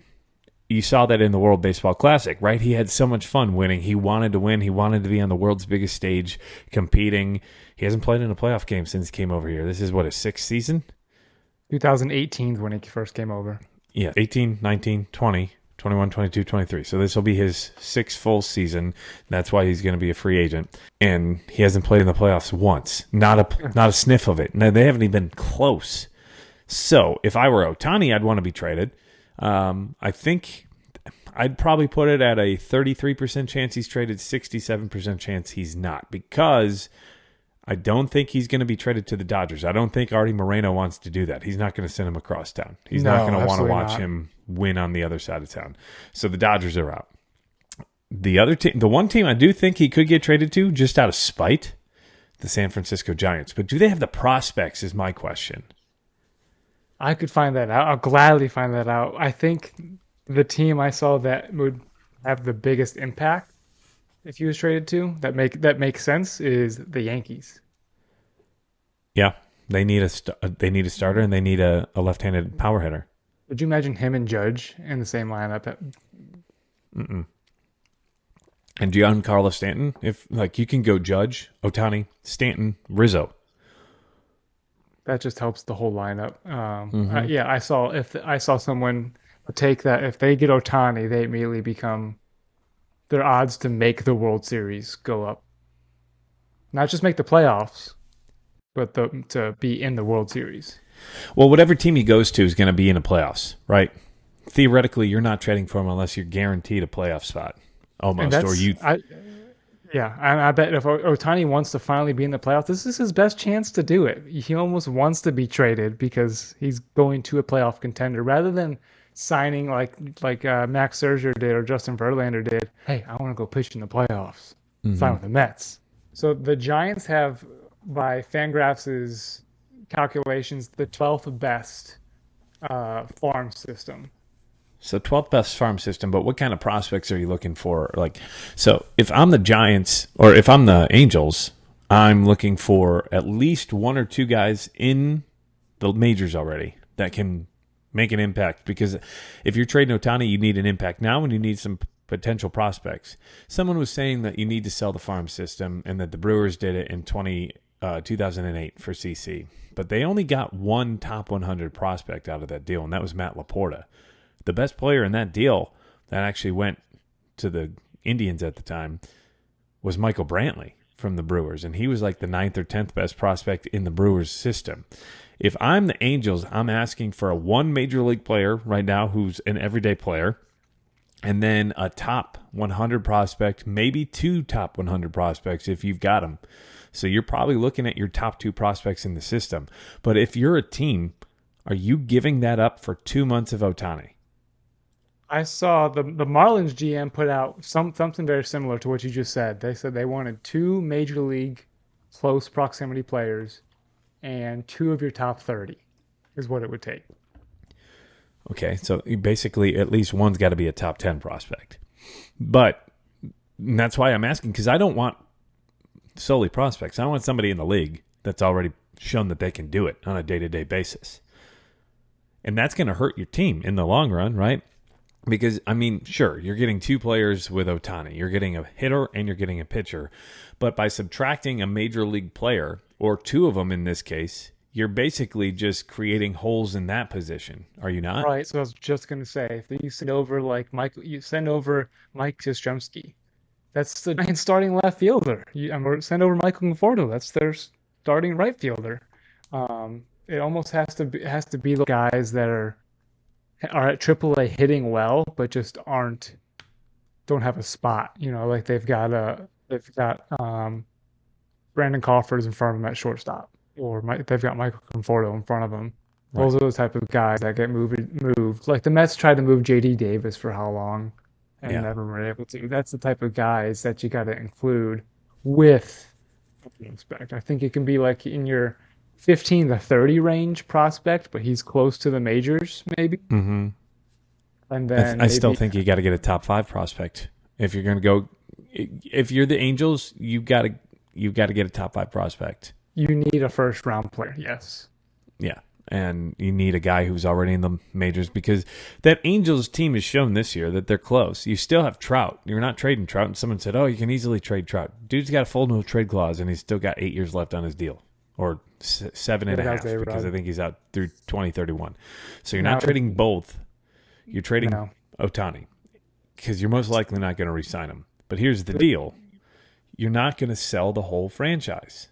You saw that in the World Baseball Classic, right? He had so much fun winning. He wanted to win. He wanted to be on the world's biggest stage competing. He hasn't played in a playoff game since he came over here. This is, his 6th season? 2018 is when he first came over. Yeah, 18, 19, 20, 21, 22, 23. So this will be his 6th full season. That's why he's going to be a free agent. And he hasn't played in the playoffs once. Not a sniff of it. No, they haven't even been close. So if I were Ohtani, I'd want to be traded. I think I'd probably put it at a 33% chance he's traded, 67% chance he's not, because I don't think he's going to be traded to the Dodgers. I don't think Artie Moreno wants to do that. He's not going to send him across town. He's not going to want to watch him win on the other side of town. So the Dodgers are out. The other team, the one team I do think he could get traded to, just out of spite, the San Francisco Giants. But do they have the prospects is my question. I could find that out. I'll gladly find that out. I think the team I saw that would have the biggest impact if he was traded to, that makes sense, is the Yankees. Yeah, they need a starter and they need a left-handed power hitter. Would you imagine him and Judge in the same lineup? Mm-mm. And Giancarlo Stanton, if you can go Judge, Ohtani, Stanton, Rizzo. That just helps the whole lineup. I saw someone take that. If they get Ohtani, they immediately become, their odds to make the World Series go up. Not just make the playoffs, but to be in the World Series. Well, whatever team he goes to is going to be in the playoffs, right? Theoretically, you're not trading for him unless you're guaranteed a playoff spot, almost. I bet if Ohtani wants to finally be in the playoffs, this is his best chance to do it. He almost wants to be traded because he's going to a playoff contender rather than signing like Max Scherzer did or Justin Verlander did. Hey, I want to go pitch in the playoffs. Sign with the Mets. So the Giants have, by Fangraphs' calculations, the 12th best farm system. So 12th best farm system, but what kind of prospects are you looking for? Like, so if I'm the Giants or if I'm the Angels, I'm looking for at least one or two guys in the majors already that can make an impact. Because if you're trading Ohtani, you need an impact now and you need some potential prospects. Someone was saying that you need to sell the farm system and that the Brewers did it in 2008 for CC. But they only got one top 100 prospect out of that deal, and that was Matt Laporta. The best player in that deal that actually went to the Indians at the time was Michael Brantley from the Brewers, and he was like the 9th or 10th best prospect in the Brewers system. If I'm the Angels, I'm asking for a one major league player right now who's an everyday player, and then a top 100 prospect, maybe two top 100 prospects if you've got them. So you're probably looking at your top two prospects in the system. But if you're a team, are you giving that up for 2 months of Ohtani? I saw the Marlins GM put out something very similar to what you just said. They said they wanted two major league close proximity players and two of your top 30 is what it would take. Okay, so basically at least one's got to be a top 10 prospect. But that's why I'm asking, because I don't want solely prospects. I want somebody in the league that's already shown that they can do it on a day-to-day basis. And that's going to hurt your team in the long run, right? Because, I mean, sure, you're getting two players with Ohtani. You're getting a hitter and you're getting a pitcher. But by subtracting a major league player, or two of them in this case, you're basically just creating holes in that position. Are you not? Right. So I was just going to say, if you send over you send over Mike Yastrzemski, that's the Giants' starting left fielder. Or send over Michael Conforto, that's their starting right fielder. It almost has to be the guys that are at AAA hitting well, but just don't have a spot. Like they've got Brandon Crawford's in front of them at shortstop, or they've got Michael Conforto in front of them. Right. Those are the type of guys that get moved. Like the Mets tried to move J.D. Davis for how long, and never were able to. That's the type of guys that you got to include with prospect. I think it can be like in your 15 to 30 range prospect, but he's close to the majors, maybe. Mm-hmm. And then I still think you got to get a top 5 prospect if you're going to go. If you're the Angels, you got to get a top 5 prospect. You need a first round player, yes. Yeah, and you need a guy who's already in the majors, because that Angels team has shown this year that they're close. You still have Trout. You're not trading Trout. And someone said, "Oh, you can easily trade Trout." Dude's got a full no trade clause, and he's still got 8 years left on his deal. Or 7.5, because I think he's out through 2031. So you're not trading both. You're trading Ohtani, because you're most likely not going to re-sign him. But here's the deal. You're not going to sell the whole franchise.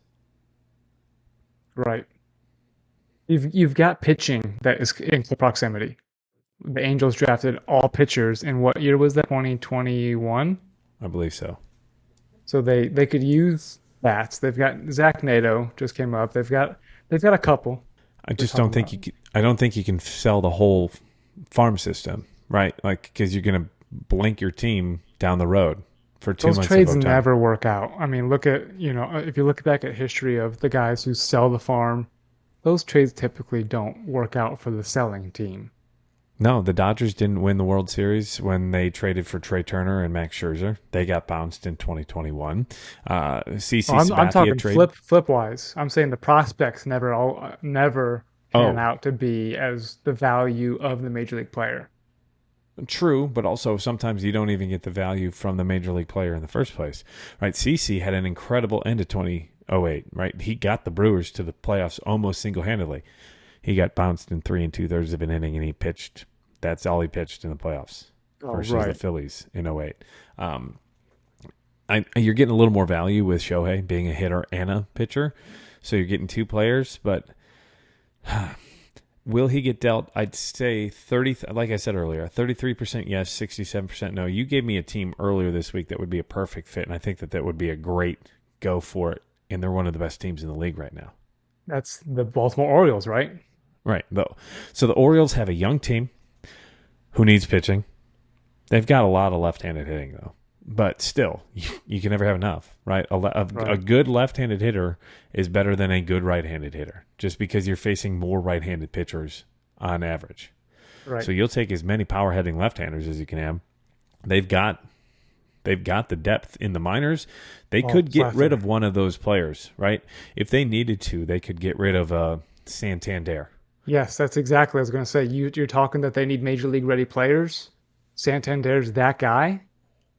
Right. You've got pitching that is in proximity. The Angels drafted all pitchers in what year was that? 2021? I believe so. So they could use bats. They've got Zach Nato just came up. They've got a couple. I just don't think I don't think you can sell the whole farm system, right? Like, because you're going to blink your team down the road for 2 months. Those trades never work out. I mean, look at if you look back at history of the guys who sell the farm, those trades typically don't work out for the selling team. No, the Dodgers didn't win the World Series when they traded for Trey Turner and Max Scherzer. They got bounced in 2021. I'm talking flip wise. I'm saying the prospects never pan out to be as the value of the major league player. True, but also sometimes you don't even get the value from the major league player in the first place, right? CC had an incredible end of 2008, right? He got the Brewers to the playoffs almost single-handedly. He got bounced in 3 2/3 of an inning, and he pitched. That's all he pitched in the playoffs versus the Phillies in 2008. You're getting a little more value with Shohei being a hitter and a pitcher, so you're getting two players. But will he get dealt? I'd say 30. Like I said earlier, 33% yes, 67% no. You gave me a team earlier this week that would be a perfect fit, and I think that would be a great go for it. And they're one of the best teams in the league right now. That's the Baltimore Orioles, right? Right. So the Orioles have a young team who needs pitching. They've got a lot of left-handed hitting, though. But still, you can never have enough, right? A good left-handed hitter is better than a good right-handed hitter, just because you're facing more right-handed pitchers on average. Right. So you'll take as many power-hitting left-handers as you can have. They've got the depth in the minors. They could get rid of one of those players, right? If they needed to, they could get rid of Santander. Yes, that's exactly what I was going to say. You're talking that they need major league ready players. Santander's that guy.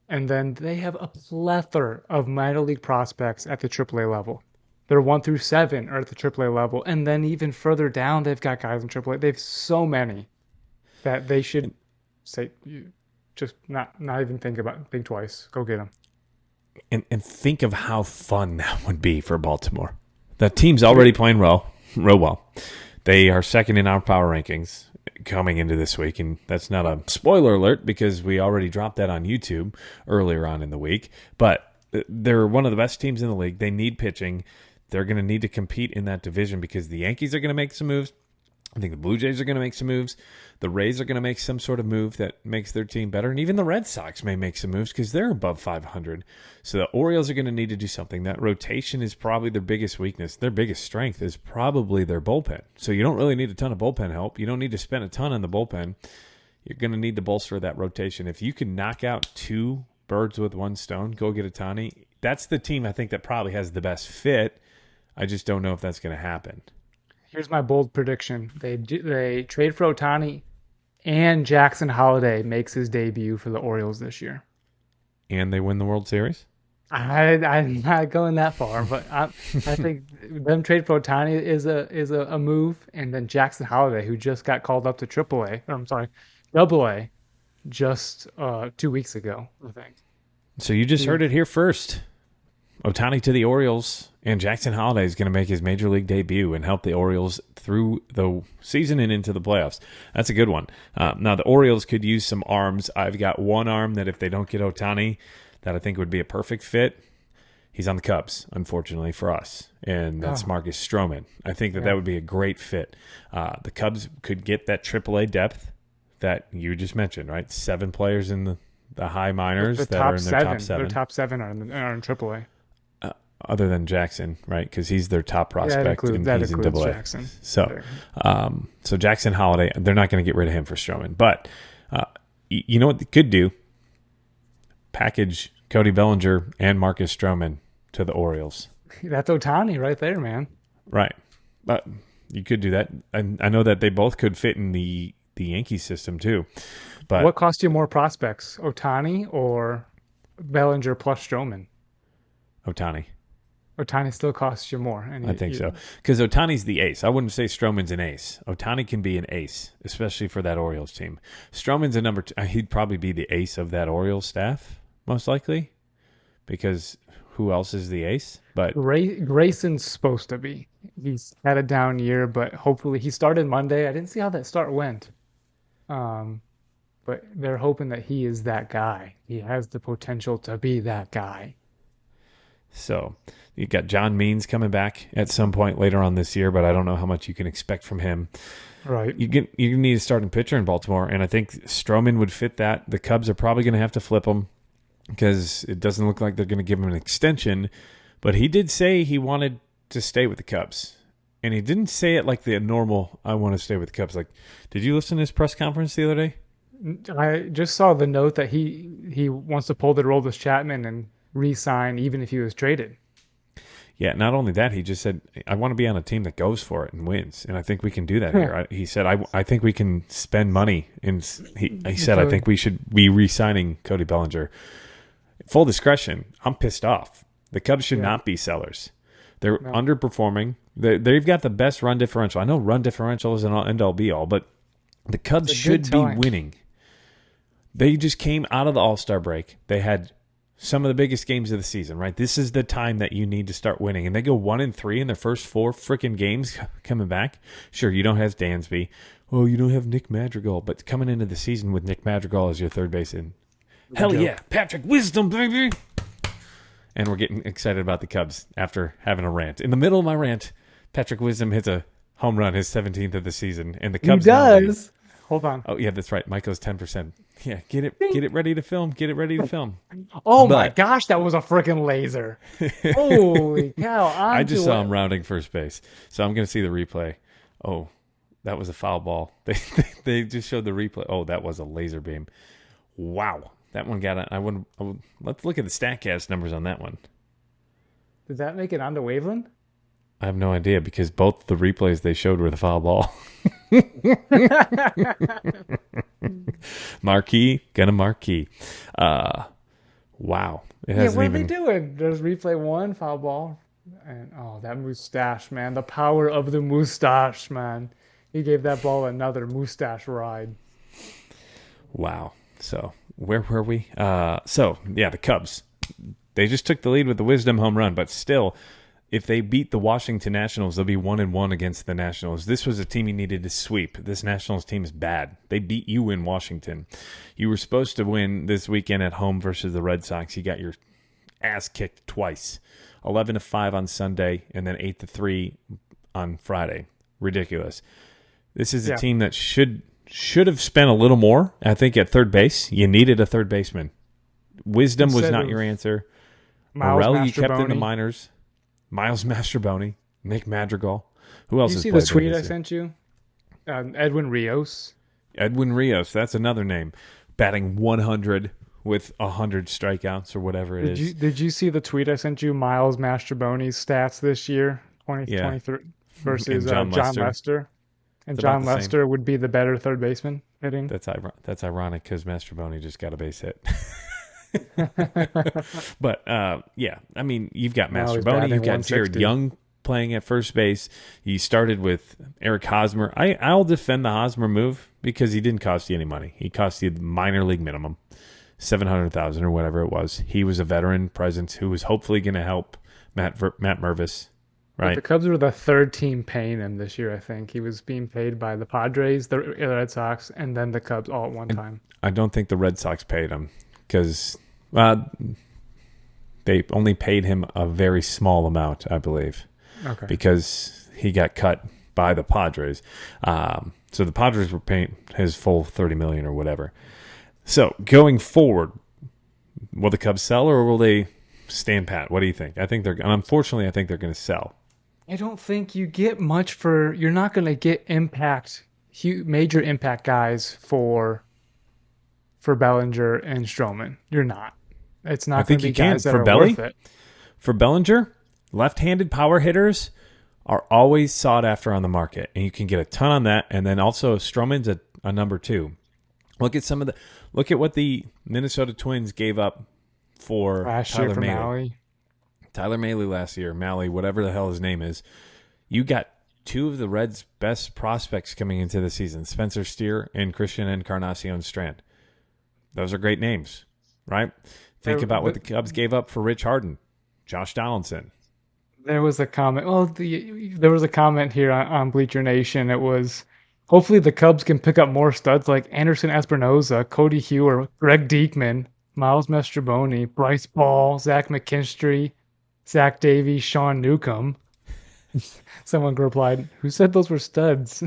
And then they have a plethora of minor league prospects at the AAA level. Their 1 through 7 are at the AAA level. And then even further down, they've got guys in AAA. They have so many that they should say, just not even think twice. Go get them. And think of how fun that would be for Baltimore. The team's already playing real well. They are second in our power rankings coming into this week, and that's not a spoiler alert because we already dropped that on YouTube earlier on in the week. But they're one of the best teams in the league. They need pitching. They're going to need to compete in that division because the Yankees are going to make some moves. I think the Blue Jays are going to make some moves. The Rays are going to make some sort of move that makes their team better. And even the Red Sox may make some moves because they're above 500. So the Orioles are going to need to do something. That rotation is probably their biggest weakness. Their biggest strength is probably their bullpen. So you don't really need a ton of bullpen help. You don't need to spend a ton on the bullpen. You're going to need to bolster that rotation. If you can knock out 2 birds with 1 stone, go get Ohtani. That's the team I think that probably has the best fit. I just don't know if that's going to happen. Here's my bold prediction. They trade for Ohtani, and Jackson Holliday makes his debut for the Orioles this year. And they win the World Series? I'm not going that far, but I think them trade for Ohtani is a move, and then Jackson Holliday, who just got called up to AA, just 2 weeks ago, I think. So you just heard it here first. Ohtani to the Orioles, and Jackson Holliday is going to make his major league debut and help the Orioles through the season and into the playoffs. That's a good one. Now, the Orioles could use some arms. I've got one arm that if they don't get Ohtani, that I think would be a perfect fit. He's on the Cubs, unfortunately for us, and that's Marcus Stroman. I think that would be a great fit. The Cubs could get that AAA depth that you just mentioned, right? 7 players in the high minors that are in their top 7. Their top 7 are in AAA. Other than Jackson, right? Because he's their top prospect and he's in AA. Jackson. So Jackson Holliday, they're not going to get rid of him for Stroman. But you know what they could do? Package Cody Bellinger and Marcus Stroman to the Orioles. That's Ohtani right there, man. Right. But you could do that. I know that they both could fit in the Yankee system too. But what cost you more prospects, Ohtani or Bellinger plus Stroman? Ohtani. Ohtani still costs you more. I think so. Because Ohtani's the ace. I wouldn't say Stroman's an ace. Ohtani can be an ace, especially for that Orioles team. Stroman's a number 2. He'd probably be the ace of that Orioles staff, most likely. Because who else is the ace? But Grayson's supposed to be. He's had a down year, but hopefully he started Monday. I didn't see how that start went. But they're hoping that he is that guy. He has the potential to be that guy. So you got John Means coming back at some point later on this year, but I don't know how much you can expect from him. Right. You need a starting pitcher in Baltimore, and I think Stroman would fit that. The Cubs are probably going to have to flip him because it doesn't look like they're going to give him an extension. But he did say he wanted to stay with the Cubs, and he didn't say it like the normal, I want to stay with the Cubs. Like, did you listen to his press conference the other day? I just saw the note that he wants to pull the Aroldis Chapman and re-sign even if he was traded. Yeah, not only that, he just said, I want to be on a team that goes for it and wins, and I think we can do that here. He said, I think we can spend money. And he said, I think we should be re-signing Cody Bellinger. Full discretion, I'm pissed off. The Cubs should not be sellers. They're underperforming. They've got the best run differential. I know run differential isn't an end-all be-all, but the Cubs should be winning. They just came out of the All-Star break. They had some of the biggest games of the season, right? This is the time that you need to start winning. And they go 1-3 in their first 4 freaking games coming back. Sure, you don't have Dansby. Oh, you don't have Nick Madrigal. But coming into the season with Nick Madrigal as your third baseman, hell yeah, Patrick Wisdom, baby. And we're getting excited about the Cubs after having a rant. In the middle of my rant, Patrick Wisdom hits a home run, his 17th of the season. And the Cubs He does. Hold on. Oh, yeah, that's right. Michael's 10%. Yeah, get it ready to film. Get it ready to film. Oh my gosh, that was a freaking laser. Holy cow. I just saw him rounding first base. So I'm going to see the replay. Oh, that was a foul ball. They just showed the replay. Oh, that was a laser beam. Wow. That one got it. Let's look at the StatCast numbers on that one. Did that make it onto Waveland? I have no idea because both the replays they showed were the foul ball. Marquee. Wow. What are they doing? There's replay one, foul ball. And that mustache, man. The power of the mustache, man. He gave that ball another mustache ride. Wow. So where were we? The Cubs. They just took the lead with the Wisdom home run, but still, if they beat the Washington Nationals, they'll be 1-1 against the Nationals. This was a team you needed to sweep. This Nationals team is bad. They beat you in Washington. You were supposed to win this weekend at home versus the Red Sox. You got your ass kicked twice. 11-5 on Sunday, and then 8-3 on Friday. Ridiculous. This is a team that should have spent a little more, I think, at third base. You needed a third baseman. Wisdom was not your answer. Morel, you kept in the minors. Miles Mastrobuoni, Nick Madrigal. Who else? Did you see the tweet I sent you? Edwin Rios. Edwin Rios, that's another name. Batting 100 with 100 strikeouts or whatever it is. Did you see the tweet I sent you? Miles Mastrobuoni's stats this year, 2023 versus John Lester. And John Lester would be the better third baseman hitting. That's ironic because Mastrobuoni just got a base hit. But I mean, you've got Mastrobuoni, you've got Jared Young playing at first base. You started with Eric Hosmer. I'll defend the Hosmer move because he didn't cost you any money. He cost you the minor league minimum, $700,000 or whatever it was. He was a veteran presence who was hopefully going to help Matt Mervis. Right. But the Cubs were the third team paying him this year, I think. He was being paid by the Padres, the Red Sox, and then the Cubs all at one time. I don't think the Red Sox paid him because they only paid him a very small amount, I believe. Okay. Because he got cut by the Padres. So the Padres were paying his full $30 million or whatever. So going forward, will the Cubs sell or will they stand pat? What do you think? Unfortunately, I think they're going to sell. I don't think you get much for. You're not going to get major impact guys for Bellinger and Stroman. You're not. It's not going to be guys that are worth it. For Bellinger, left-handed power hitters are always sought after on the market, and you can get a ton on that. And then also Stroman's a number two. Look at what the Minnesota Twins gave up for Tyler Mahle. Tyler Mahle last year, Mahle, whatever the hell his name is. You got two of the Reds' best prospects coming into the season, Spencer Steer and Christian Encarnacion Strand. Those are great names, right? Think about what the Cubs gave up for Rich Harden, Josh Donaldson. There was a comment. Well, there was a comment here on Bleacher Nation. It was, hopefully the Cubs can pick up more studs like Anderson Espinoza, Cody Hewer, Greg Diekman, Miles Mastrobuoni, Bryce Ball, Zach McKinstry, Zach Davies, Sean Newcomb. Someone replied, who said those were studs?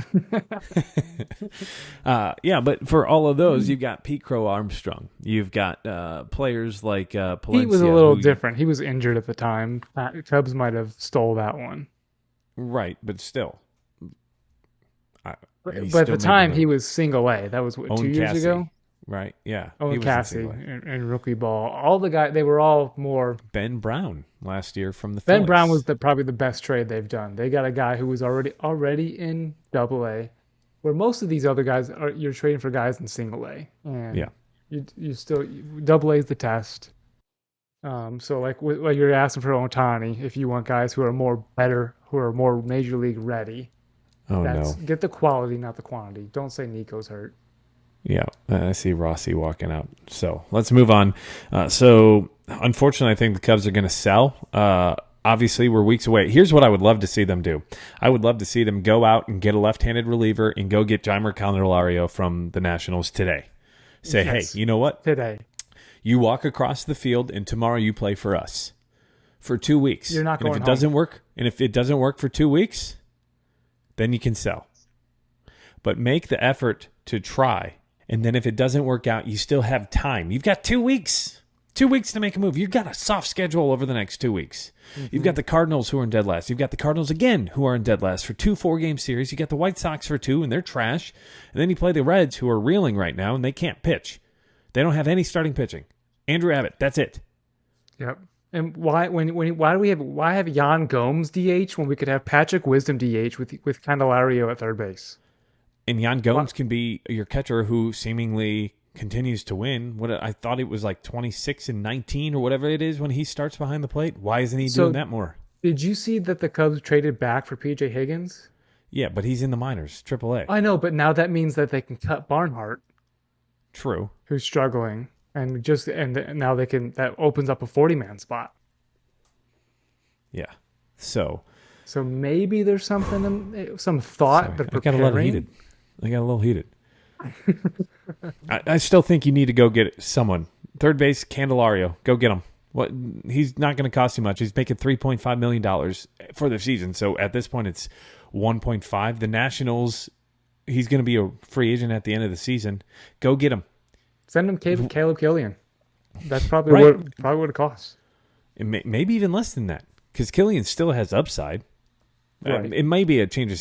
But for all of those, you've got Pete Crow Armstrong. You've got players like Palencia. He was a little different. He was injured at the time. Cubs might have stole that one. Right, but still. But at the time, he was single A. That was, 2 years ago? Right, yeah. Owen Cassie and rookie ball. All the guys, they were all more. Ben Brown last year from the Ben Phillies. Brown was probably the best trade they've done. They got a guy who was already in Double A, where most of these other guys you're trading for guys in Single A. And you still Double A is the test. So like you're asking for Ohtani, if you want guys who are more major league ready. Get the quality, not the quantity. Don't say Nico's hurt. Yeah, I see Rossi walking out. So let's move on. So unfortunately, I think the Cubs are going to sell. Obviously, we're weeks away. Here's what I would love to see them do. I would love to see them go out and get a left-handed reliever and go get Jeimer Candelario from the Nationals today. Say, hey, you know what? Today. You walk across the field, and tomorrow you play for us for 2 weeks. You're not going home. If it doesn't work for 2 weeks, then you can sell. But make the effort to try And then if it doesn't work out, you still have time. You've got 2 weeks. 2 weeks to make a move. You've got a soft schedule over the next 2 weeks. You've got the Cardinals who are in dead last. You've got the Cardinals again who are in dead last for 2 4-game series. You got the White Sox for 2, and they're trash. And then you play the Reds who are reeling right now, and they can't pitch. They don't have any starting pitching. Andrew Abbott, that's it. Yep. And why have Jan Gomes DH when we could have Patrick Wisdom DH with Candelario at third base? And Jan Gomes can be your catcher who seemingly continues to win. What I thought it was like 26-19 or whatever it is when he starts behind the plate. Why isn't he doing that more? Did you see that the Cubs traded back for PJ Higgins? Yeah, but he's in the minors, AAA. I know, but now that means that they can cut Barnhart. True. Who's struggling, and now they can. That opens up a 40-man spot. Yeah. So maybe there's something, some thought that I got a little heated. I still think you need to go get someone. Third base, Candelario. Go get him. What? He's not going to cost you much. He's making $3.5 million for the season. So at this point, it's 1.5. The Nationals, he's going to be a free agent at the end of the season. Go get him. Send him Caleb Killian. That's probably what it costs. Maybe even less than that, because Killian still has upside. Right. It may be a change of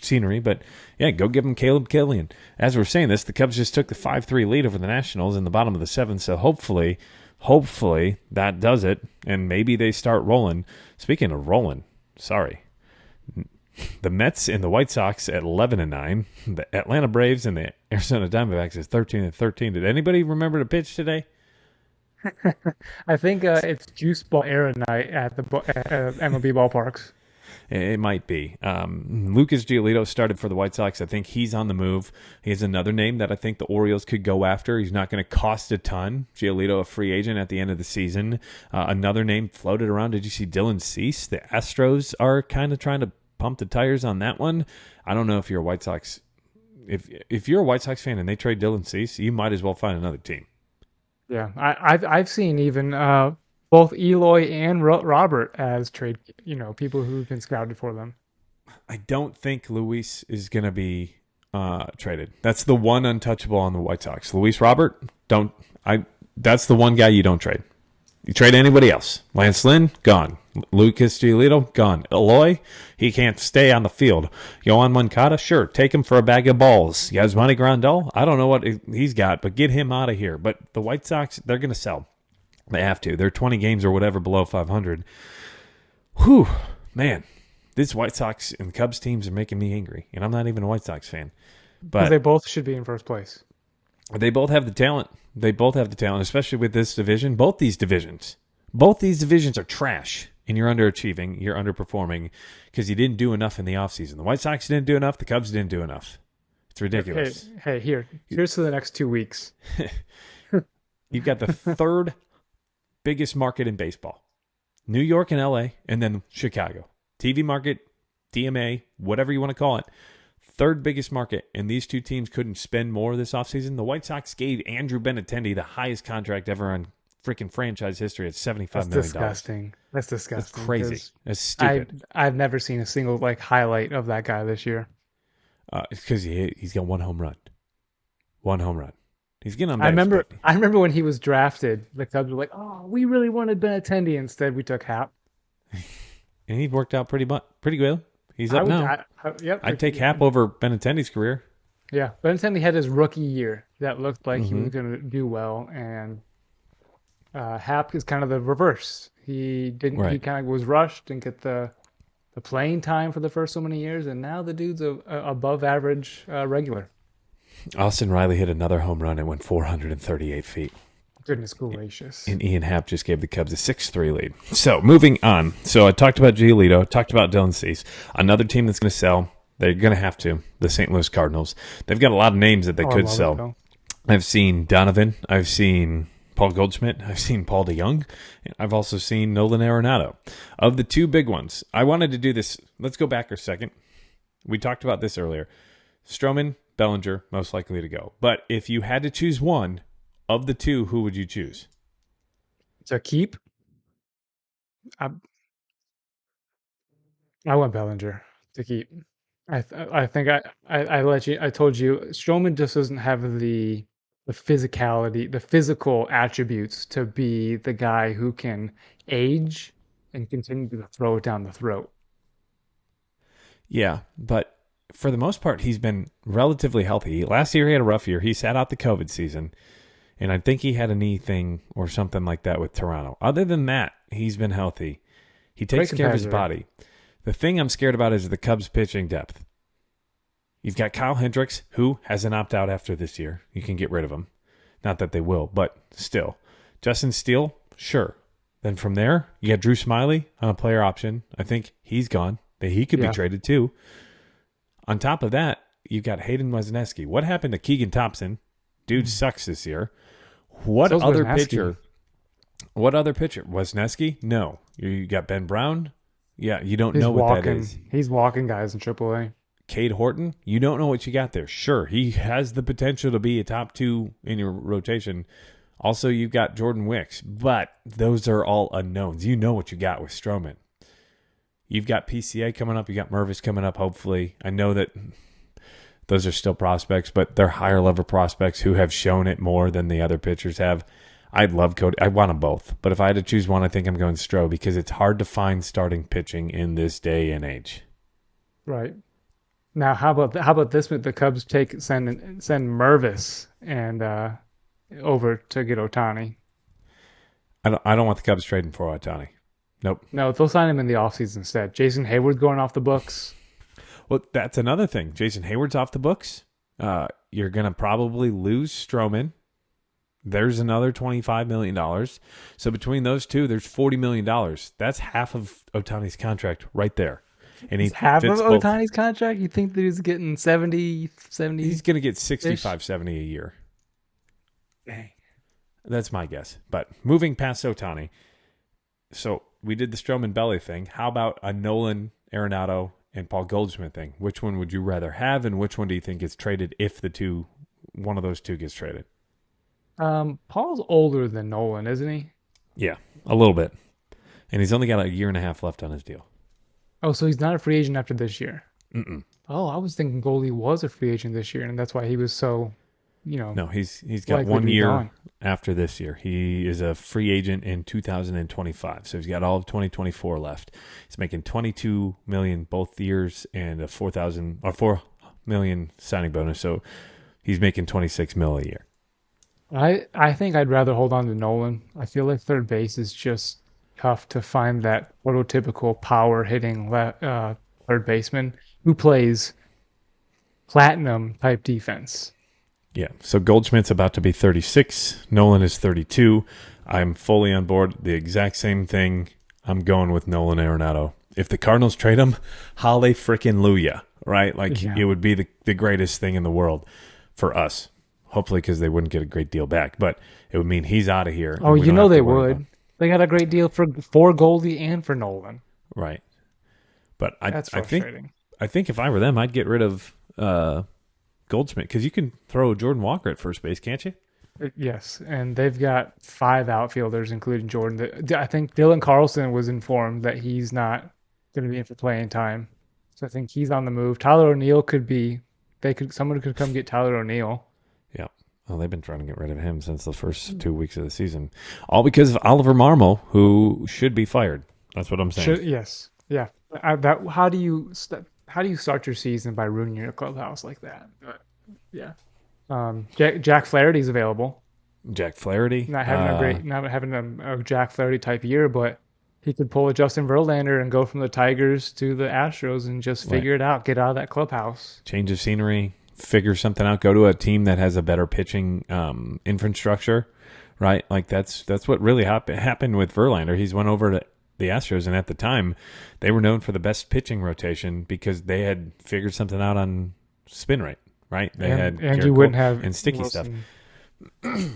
scenery, but yeah, go give him Caleb Killian. As we're saying this, the Cubs just took the 5-3 lead over the Nationals in the bottom of the 7th, so hopefully that does it, and maybe they start rolling. Speaking of rolling, the Mets and the White Sox at 11-9, the Atlanta Braves and the Arizona Diamondbacks is 13-13. Did anybody remember to pitch today? I think it's Juice Ball Era night at the MLB ballparks. It might be. Lucas Giolito started for the White Sox. I think he's on the move. He has another name that I think the Orioles could go after. He's not going to cost a ton. Giolito, a free agent at the end of the season. Another name floated around. Did you see Dylan Cease? The Astros are kind of trying to pump the tires on that one. I don't know if you're a White Sox. If you're a White Sox fan and they trade Dylan Cease, you might as well find another team. Yeah, I've seen even both Eloy and Robert as trade, people who've been scouted for them. I don't think Luis is going to be traded. That's the one untouchable on the White Sox. Luis Robert, that's the one guy you don't trade. You trade anybody else. Lance Lynn, gone. Lucas Giolito, gone. Eloy, he can't stay on the field. Yohan Moncada, sure, take him for a bag of balls. Yasmani Grandal, I don't know what he's got, but get him out of here. But the White Sox, they're going to sell. They have to. They're 20 games or whatever below 500. Whew, man. This White Sox and Cubs teams are making me angry, and I'm not even a White Sox fan. But they both should be in first place. They both have the talent. Especially with this division. Both these divisions are trash, and you're underachieving. You're underperforming because you didn't do enough in the offseason. The White Sox didn't do enough. The Cubs didn't do enough. It's ridiculous. Hey, here's to the next 2 weeks. You've got the third biggest market in baseball. New York and LA, and then Chicago. TV market, DMA, whatever you want to call it. Third biggest market, and these two teams couldn't spend more this offseason. The White Sox gave Andrew Benintendi the highest contract ever in freaking franchise history at $75 million. That's disgusting. That's crazy. That's stupid. I've never seen a single highlight of that guy this year. It's because he's got one home run. He's getting on. I remember when he was drafted, the Cubs were like, "Oh, we really wanted Benintendi." Instead, we took Hap, and he worked out pretty good. He's up now. I'd take Hap over Benintendi's career. Yeah, Benintendi had his rookie year that looked like he was going to do well, and Hap is kind of the reverse. He didn't. Right. He kind of was rushed, didn't get the playing time for the first so many years, and now the dude's a above average regular. Austin Riley hit another home run and went 438 feet. Goodness gracious. And Ian Happ just gave the Cubs a 6-3 lead. So, moving on. So, I talked about Giolito, talked about Dylan Cease. Another team that's going to sell, they're going to have to, the St. Louis Cardinals. They've got a lot of names that they could sell. I've seen Donovan. I've seen Paul Goldschmidt. I've seen Paul DeJong. I've also seen Nolan Arenado. Of the two big ones, I wanted to do this. Let's go back a second. We talked about this earlier. Stroman, Bellinger, most likely to go. But if you had to choose one of the two, who would you choose? To keep? I want Bellinger to keep. I think I told you Stroman just doesn't have the physicality, the physical attributes to be the guy who can age and continue to throw it down the throat. Yeah, but for the most part, he's been relatively healthy. Last year, he had a rough year. He sat out the COVID season, and I think he had a knee thing or something like that with Toronto. Other than that, he's been healthy. He takes care of his body. The thing I'm scared about is the Cubs' pitching depth. You've got Kyle Hendricks, who has an opt-out after this year. You can get rid of him. Not that they will, but still. Justin Steele, sure. Then from there, you got Drew Smyly on a player option. I think he's gone. He could be traded too. On top of that, you've got Hayden Wesneski. What happened to Keegan Thompson? Dude sucks this year. What other pitcher? Wesneski? No. You got Ben Brown? Yeah, you don't know what that is. He's walking guys in AAA. Cade Horton? You don't know what you got there. Sure, he has the potential to be a top 2 in your rotation. Also, you've got Jordan Wicks, but those are all unknowns. You know what you got with Stroman. You've got PCA coming up. You got Mervis coming up, hopefully. I know that those are still prospects, but they're higher-level prospects who have shown it more than the other pitchers have. I'd love Cody. I want them both. But if I had to choose one, I think I'm going Stro because it's hard to find starting pitching in this day and age. Right. Now, how about this? The Cubs send Mervis and over to get Ohtani. I don't want the Cubs trading for Ohtani. Nope. No, they'll sign him in the offseason instead. Jason Hayward's going off the books. Well, that's another thing. Jason Hayward's off the books. You're going to probably lose Stroman. There's another $25 million. So between those two, there's $40 million. That's half of Ohtani's contract right there. And he's half of Ohtani's contract? You think that he's getting 70? He's going to get 65, 70 a year. Dang. That's my guess. But moving past Ohtani, so we did the Stroman Belly thing. How about a Nolan Arenado and Paul Goldschmidt thing? Which one would you rather have, and which one do you think gets traded if one of those two gets traded? Paul's older than Nolan, isn't he? Yeah, a little bit. And he's only got a year and a half left on his deal. Oh, so he's not a free agent after this year? Mm-mm. Oh, I was thinking Goldie was a free agent this year, and that's why he was so, No, he's got 1 year after this year. He is a free agent in 2025, so he's got all of 2024 left. He's making $22 million both years and a $4 million signing bonus, so he's making $26 million a year. I think I'd rather hold on to Nolan. I feel like third base is just tough to find that prototypical power hitting third baseman who plays platinum type defense. Yeah, so Goldschmidt's about to be 36. Nolan is 32. I'm fully on board. The exact same thing. I'm going with Nolan Arenado. If the Cardinals trade him, holly frickin' Luya, right? It would be the greatest thing in the world for us. Hopefully, because they wouldn't get a great deal back, but it would mean he's out of here. Oh, they would. They got a great deal for Goldie and for Nolan. Right. But That's frustrating. I think if I were them, I'd get rid of Goldschmidt because you can throw Jordan Walker at first base, can't you? Yes, and they've got 5 outfielders, including Jordan. I think Dylan Carlson was informed that he's not going to be in for playing time, so I think he's on the move. Tyler O'Neill someone could come get Tyler O'Neill. Yeah. Well, they've been trying to get rid of him since the first 2 weeks of the season, all because of Oliver Marmol, who should be fired. That's what I'm saying. Yes, yeah. How do you start your season by ruining your clubhouse like that? But, yeah. Jack Flaherty's available. Jack Flaherty, not having a Jack Flaherty type year, but he could pull a Justin Verlander and go from the Tigers to the Astros and just figure it out. Get out of that clubhouse. Change of scenery. Figure something out. Go to a team that has a better pitching infrastructure, right? Like that's what really happened with Verlander. He's went over to the Astros, and at the time, they were known for the best pitching rotation because they had figured something out on spin rate, right? They had you wouldn't have and sticky Wilson. Stuff.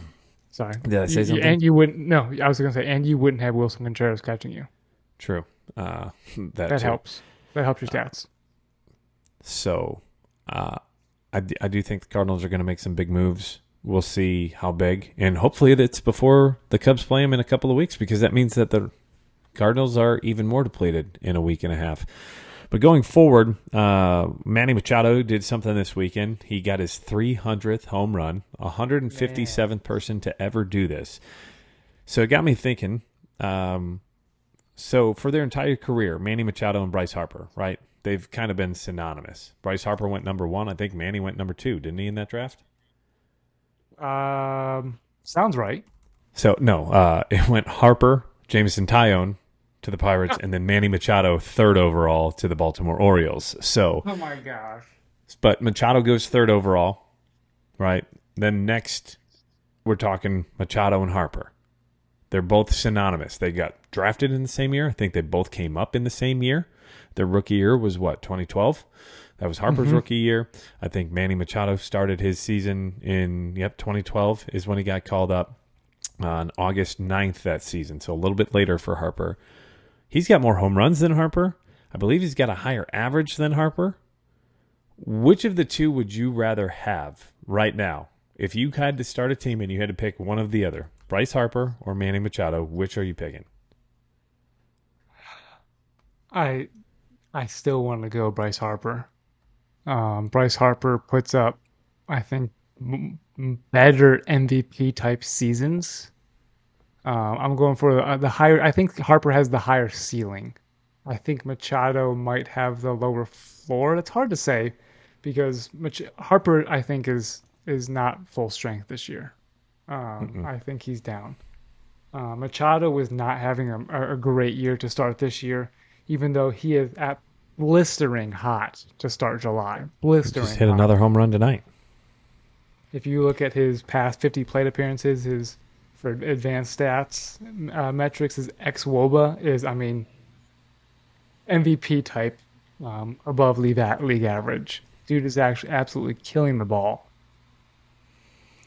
Sorry, did I say something? And you wouldn't. No, I was going to say, and you wouldn't have Wilson Contreras catching you. True. That helps. That helps your stats. So, I do think the Cardinals are going to make some big moves. We'll see how big. And hopefully it's before the Cubs play them in a couple of weeks because that means that the Cardinals are even more depleted in a week and a half. But going forward, Manny Machado did something this weekend. He got his 300th home run, 157th person to ever do this. So it got me thinking. So for their entire career, Manny Machado and Bryce Harper, right? They've kind of been synonymous. Bryce Harper went number 1. I think Manny went number 2, didn't he, in that draft? Sounds right. So, no, it went Harper, Jameson Taillon to the Pirates, and then Manny Machado 3rd overall to the Baltimore Orioles. So, oh my gosh. But Machado goes 3rd overall, right? Then next, we're talking Machado and Harper. They're both synonymous. They got drafted in the same year. I think they both came up in the same year. Their rookie year was, 2012? That was Harper's rookie year. I think Manny Machado started his season in, 2012 is when he got called up on August 9th that season. So a little bit later for Harper. He's got more home runs than Harper. I believe he's got a higher average than Harper. Which of the two would you rather have right now? If you had to start a team and you had to pick one of the other, Bryce Harper or Manny Machado, which are you picking? I still want to go Bryce Harper. Bryce Harper puts up, I think, better MVP type seasons. I'm going for the higher. I think Harper has the higher ceiling. I think Machado might have the lower floor. It's hard to say because Harper, I think, is not full strength this year. I think he's down. Machado was not having a great year to start this year, even though he is at blistering hot to start July. Blistering Just hit hot. another home run tonight. If you look at his past 50 plate appearances, for advanced stats metrics, his xWOBA is, MVP type, above league average. Dude is actually absolutely killing the ball.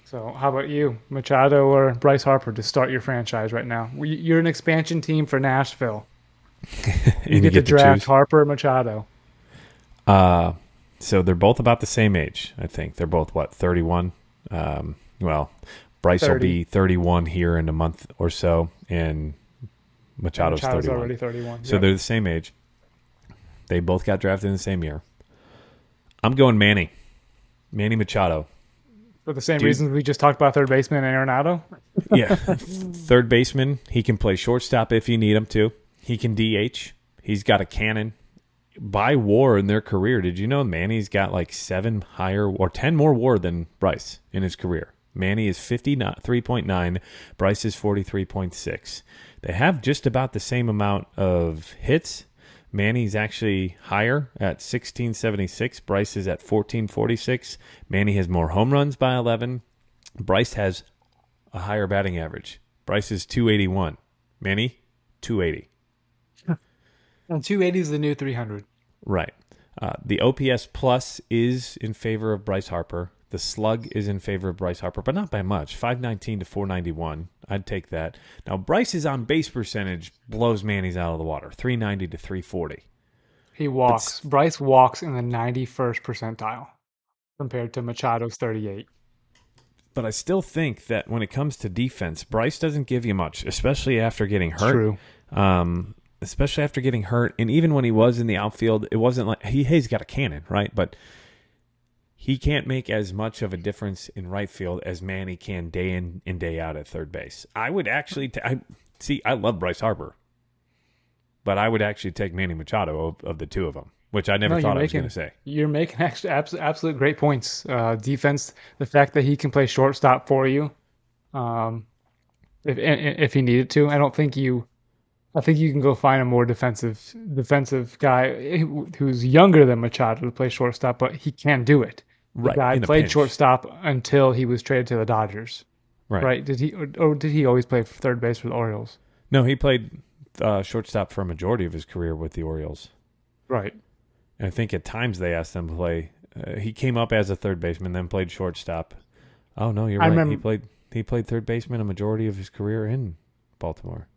So how about you, Machado or Bryce Harper, to start your franchise right now? You're an expansion team for Nashville. You get to draft Harper, Machado. So they're both about the same age, I think. They're both, 31? Bryce 30. will be 31 here in a month or so, and Machado's 31. Already 31. So they're the same age. They both got drafted in the same year. I'm going Manny Machado. For the same reasons we just talked about third baseman and Arenado? Yeah. Third baseman, he can play shortstop if you need him to. He can DH. He's got a cannon. By WAR in their career, did you know Manny's got 7 higher or 10 more WAR than Bryce in his career? Manny is 53.9. Bryce is 43.6. They have just about the same amount of hits. Manny's actually higher at 1676. Bryce is at 1446. Manny has more home runs by 11. Bryce has a higher batting average. Bryce is 281. Manny, 280. And 280 is the new 300. Right. The OPS plus is in favor of Bryce Harper. The slug is in favor of Bryce Harper, but not by much. 519 to 491. I'd take that. Now, Bryce's on-base percentage blows Manny's out of the water. 390 to 340. He walks. Bryce walks in the 91st percentile compared to Machado's 38. But I still think that when it comes to defense, Bryce doesn't give you much, especially after getting hurt. True. Especially after getting hurt. And even when he was in the outfield, it wasn't like he's got a cannon, right? But he can't make as much of a difference in right field as Manny can day in and day out at third base. I would actually I love Bryce Harper, but I would actually take Manny Machado of the two of them, which I never thought I was going to say. You're making actually absolute great points. Defense, the fact that he can play shortstop for you, if he needed to. I think you can go find a more defensive guy who's younger than Machado to play shortstop, but he can do it. Right. The guy played shortstop until he was traded to the Dodgers. Right. Did he always play third base for the Orioles? No, he played shortstop for a majority of his career with the Orioles. Right. And I think at times they asked him to play. He came up as a third baseman, then played shortstop. Oh no, you're right. He played third baseman a majority of his career in Baltimore.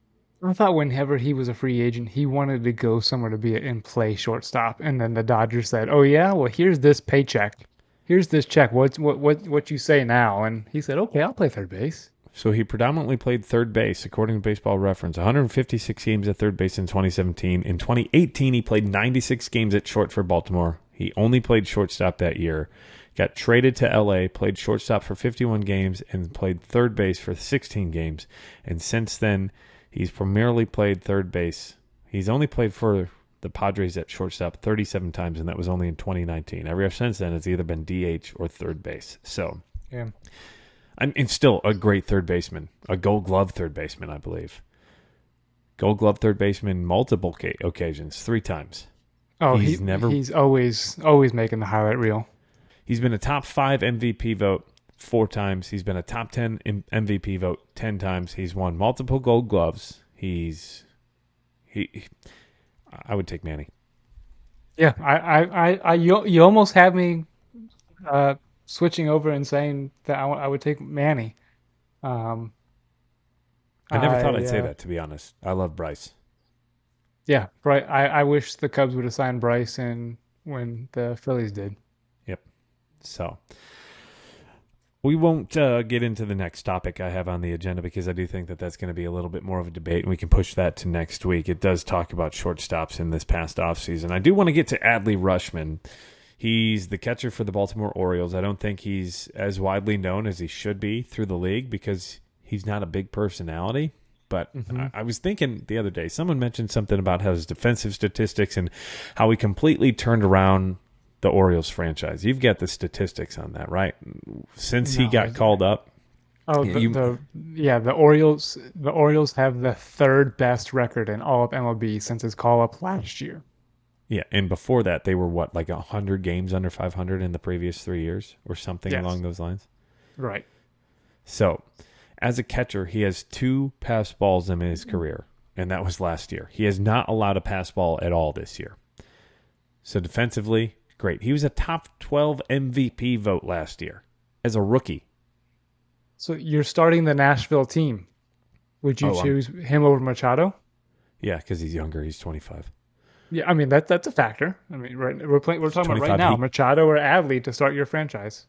I thought whenever he was a free agent, he wanted to go somewhere to be in play shortstop, and then the Dodgers said, "Oh yeah, well here's this paycheck, here's this check. What you say now?" And he said, "Okay, I'll play third base." So he predominantly played third base, according to Baseball Reference. 156 games at third base in 2017. In 2018, he played 96 games at short for Baltimore. He only played shortstop that year. Got traded to L.A., played shortstop for 51 games, and played third base for 16 games. And since then, he's primarily played third base. He's only played for the Padres at shortstop 37 times, and that was only in 2019. Every year since then, it's either been DH or third base. So, Yeah. and still a great third baseman, a Gold Glove third baseman, I believe. Gold Glove third baseman multiple occasions, 3 times. Oh, he's always making the highlight reel. He's been a top 5 MVP vote 4 times. He's been a top 10 MVP vote 10 times. He's won multiple Gold Gloves. I would take Manny. Yeah, you almost have me switching over and saying that I would take Manny. I never thought I'd say that, to be honest. I love Bryce. Yeah, right. I wish the Cubs would have signed Bryce when the Phillies did. Yep. So we won't get into the next topic I have on the agenda because I do think that that's going to be a little bit more of a debate, and we can push that to next week. It does talk about shortstops in this past offseason. I do want to get to Adley Rutchman. He's the catcher for the Baltimore Orioles. I don't think he's as widely known as he should be through the league because he's not a big personality. But I was thinking the other day, someone mentioned something about his defensive statistics and how he completely turned around the Orioles franchise. You've got the statistics on that, right? Since he got called up. Oh, the Orioles have the 3rd best record in all of MLB since his call up last year. Yeah, and before that, they were like 100 games under 500 in the previous 3 years or something along those lines? Right. So, as a catcher, he has 2 pass balls in his career, and that was last year. He has not allowed a pass ball at all this year. So, defensively, great. He was a top 12 MVP vote last year as a rookie. So, you're starting the Nashville team. Would you choose him over Machado? Yeah, because he's younger. He's 25. Yeah, I mean that's a factor. I mean, right? We're talking about right now, Machado or Adley to start your franchise.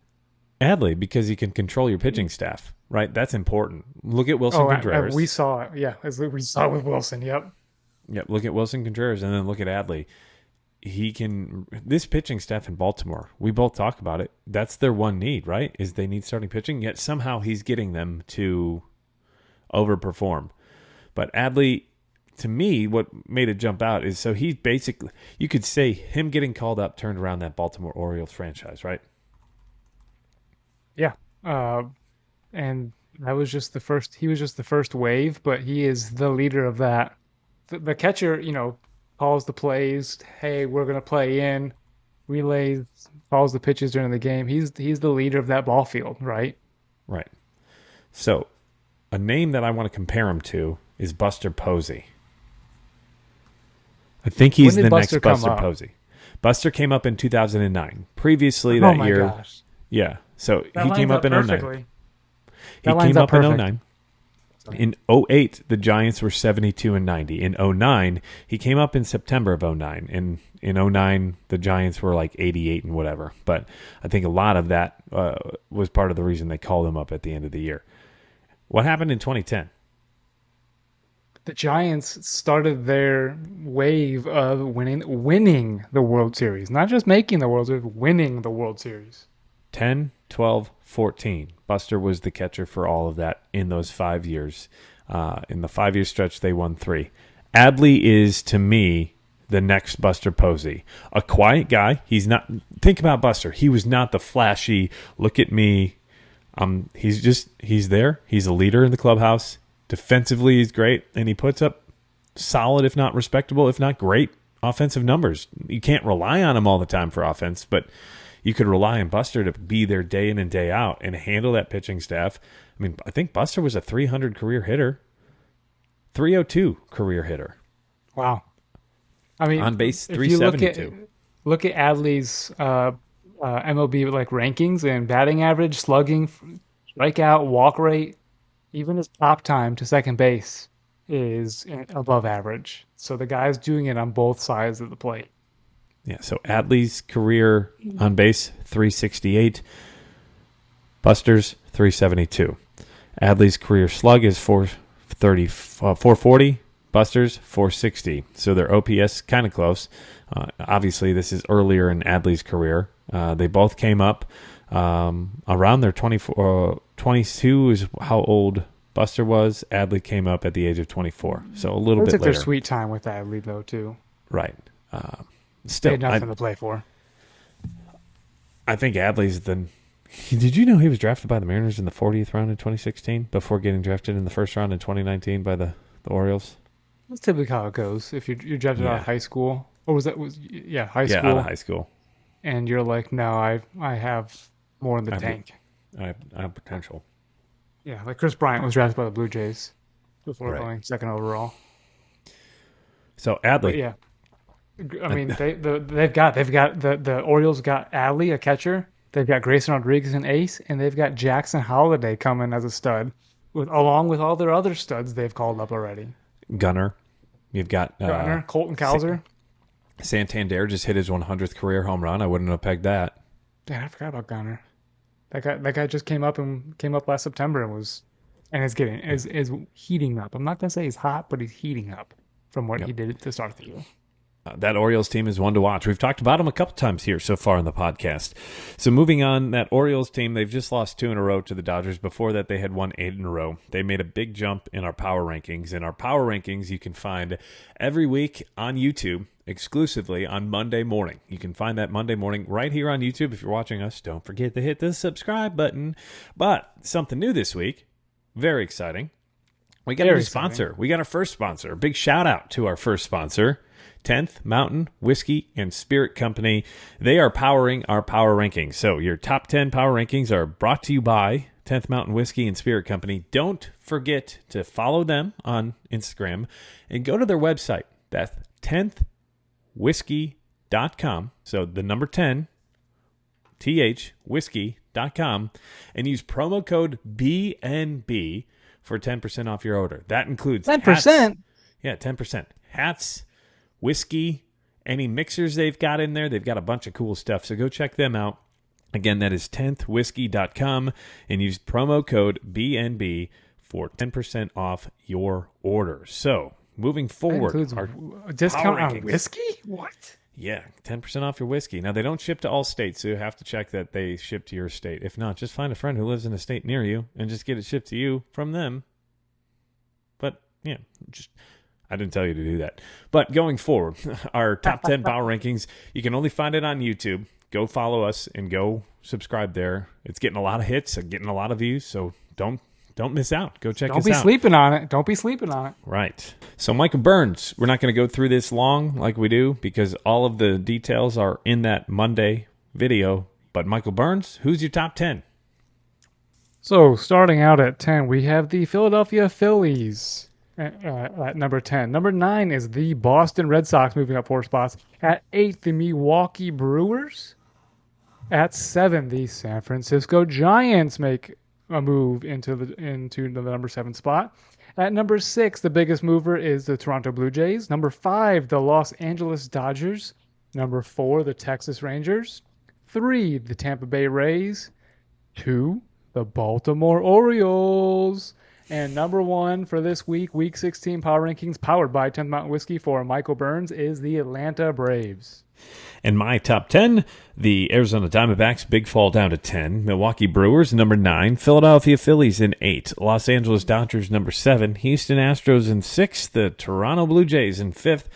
Adley, because he can control your pitching staff, right? That's important. Look at Wilson Contreras. We saw it, as we saw it with Wilson. Yep. Look at Wilson Contreras, and then look at Adley. This pitching staff in Baltimore, we both talk about it. That's their one need, right? Is they need starting pitching. Yet somehow he's getting them to overperform. But Adley, to me, what made it jump out is so he basically, you could say him getting called up turned around that Baltimore Orioles franchise, right? Yeah. And that was just the first. He was just the first wave, but he is the leader of that. The catcher, calls the plays. Hey, we're gonna play in, relays, calls the pitches during the game. He's the leader of that ball field, right? Right. So, a name that I want to compare him to is Buster Posey. I think he's the next Buster Posey. Buster came up in 2009. Previously that year. Gosh. Yeah. So he came up in 2009. He came up in 2009. In 2008, the Giants were 72 and 90. In 2009, he came up in September of 2009. And in 2009, the Giants were like 88 and whatever. But I think a lot of that was part of the reason they called him up at the end of the year. What happened in 2010? The Giants started their wave of winning the World Series. Not just making the World Series, winning the World Series. 10, 12, 14. Buster was the catcher for all of that in those 5 years. In the 5-year stretch, they won 3. Adley is, to me, the next Buster Posey. A quiet guy. He's not. Think about Buster. He was not the flashy, look at me. He's there. He's a leader in the clubhouse. Defensively, he's great. And he puts up solid, if not respectable, if not great, offensive numbers. You can't rely on him all the time for offense, but you could rely on Buster to be there day in and day out and handle that pitching staff. I mean, I think Buster was a 300 career hitter, 302 career hitter. Wow. I mean, on base 372. Look at Adley's MLB rankings and batting average, slugging, strikeout, walk rate. Even his top time to second base is above average. So the guy's doing it on both sides of the plate. Yeah, so Adley's career on base, 368. Buster's, 372. Adley's career slug is 440. Buster's 460. So their OPS kind of close. Obviously, this is earlier in Adley's career. They both came up around their 22 is how old Buster was. Adley came up at the age of 24. So a little bit later. Their sweet time with Adley, though, too. Right. Still, they had nothing to play for. I think Adley's the... Did you know he was drafted by the Mariners in the 40th round in 2016 before getting drafted in the first round in 2019 by the Orioles? That's typically how it goes. If you're drafted out of high school, or was that high school? Yeah, out of high school. And you're like, no, I have more in the tank. I have potential. Yeah, like Chris Bryant was drafted by the Blue Jays before going second overall. So Adley, but yeah, I mean they've got the Orioles got Adley, a catcher. They've got Grayson Rodriguez, an ace, and they've got Jackson Holliday coming as a stud, along with all their other studs they've called up already. Gunner. You've got Gunner, Colton Cowser. Santander just hit his 100th career home run. I wouldn't have pegged that. Yeah, I forgot about Gunner. That guy just came up last September and is heating up. I'm not gonna say he's hot, but he's heating up from what he did to start the year. That Orioles team is one to watch. We've talked about them a couple times here so far in the podcast. So moving on, that Orioles team, they've just lost 2 in a row to the Dodgers. Before that, they had won 8 in a row. They made a big jump in our power rankings. And our power rankings you can find every week on YouTube, exclusively on Monday morning. You can find that Monday morning right here on YouTube. If you're watching us, don't forget to hit the subscribe button. But something new this week, very exciting. We got a new sponsor. We got our first sponsor. A big shout out to our first sponsor, 10th Mountain Whiskey and Spirit Company. They are powering our power rankings. So your top 10 power rankings are brought to you by 10th Mountain Whiskey and Spirit Company. Don't forget to follow them on Instagram and go to their website. That's 10thwhiskey.com. So the number 10, whiskey.com, and use promo code BNB for 10% off your order. That includes 10%. Hats. Yeah, 10%. Hats, whiskey, any mixers they've got in there. They've got a bunch of cool stuff, so go check them out. Again, that is 10thwhiskey.com, and use promo code BNB for 10% off your order. So, moving forward, that includes a discount on whiskey? What? Yeah, 10% off your whiskey. Now, they don't ship to all states, so you have to check that they ship to your state. If not, just find a friend who lives in a state near you and just get it shipped to you from them. But, yeah, I didn't tell you to do that. But going forward, our top 10 power rankings, you can only find it on YouTube. Go follow us and go subscribe there. It's getting a lot of hits and getting a lot of views, so don't miss out. Go check us out. Don't be sleeping on it. Don't be sleeping on it. Right. So Michael Burns, we're not going to go through this long like we do because all of the details are in that Monday video. But Michael Burns, who's your top 10? So starting out at 10, we have the Philadelphia Phillies at number 10. Number 9 is the Boston Red Sox, moving up 4 spots. At 8, the Milwaukee Brewers. At 7, the San Francisco Giants make a move into the number 7 spot. At number 6, the biggest mover is the Toronto Blue Jays. Number 5, the Los Angeles Dodgers. Number 4, the Texas Rangers. 3, the Tampa Bay Rays. 2, the Baltimore Orioles. And number 1 for this week, Week 16 Power Rankings, powered by 10th Mountain Whiskey for Michael Burns, is the Atlanta Braves. And my top 10, the Arizona Diamondbacks, big fall down to 10. Milwaukee Brewers, number 9. Philadelphia Phillies in 8. Los Angeles Dodgers, number 7. Houston Astros in 6. The Toronto Blue Jays in 5th.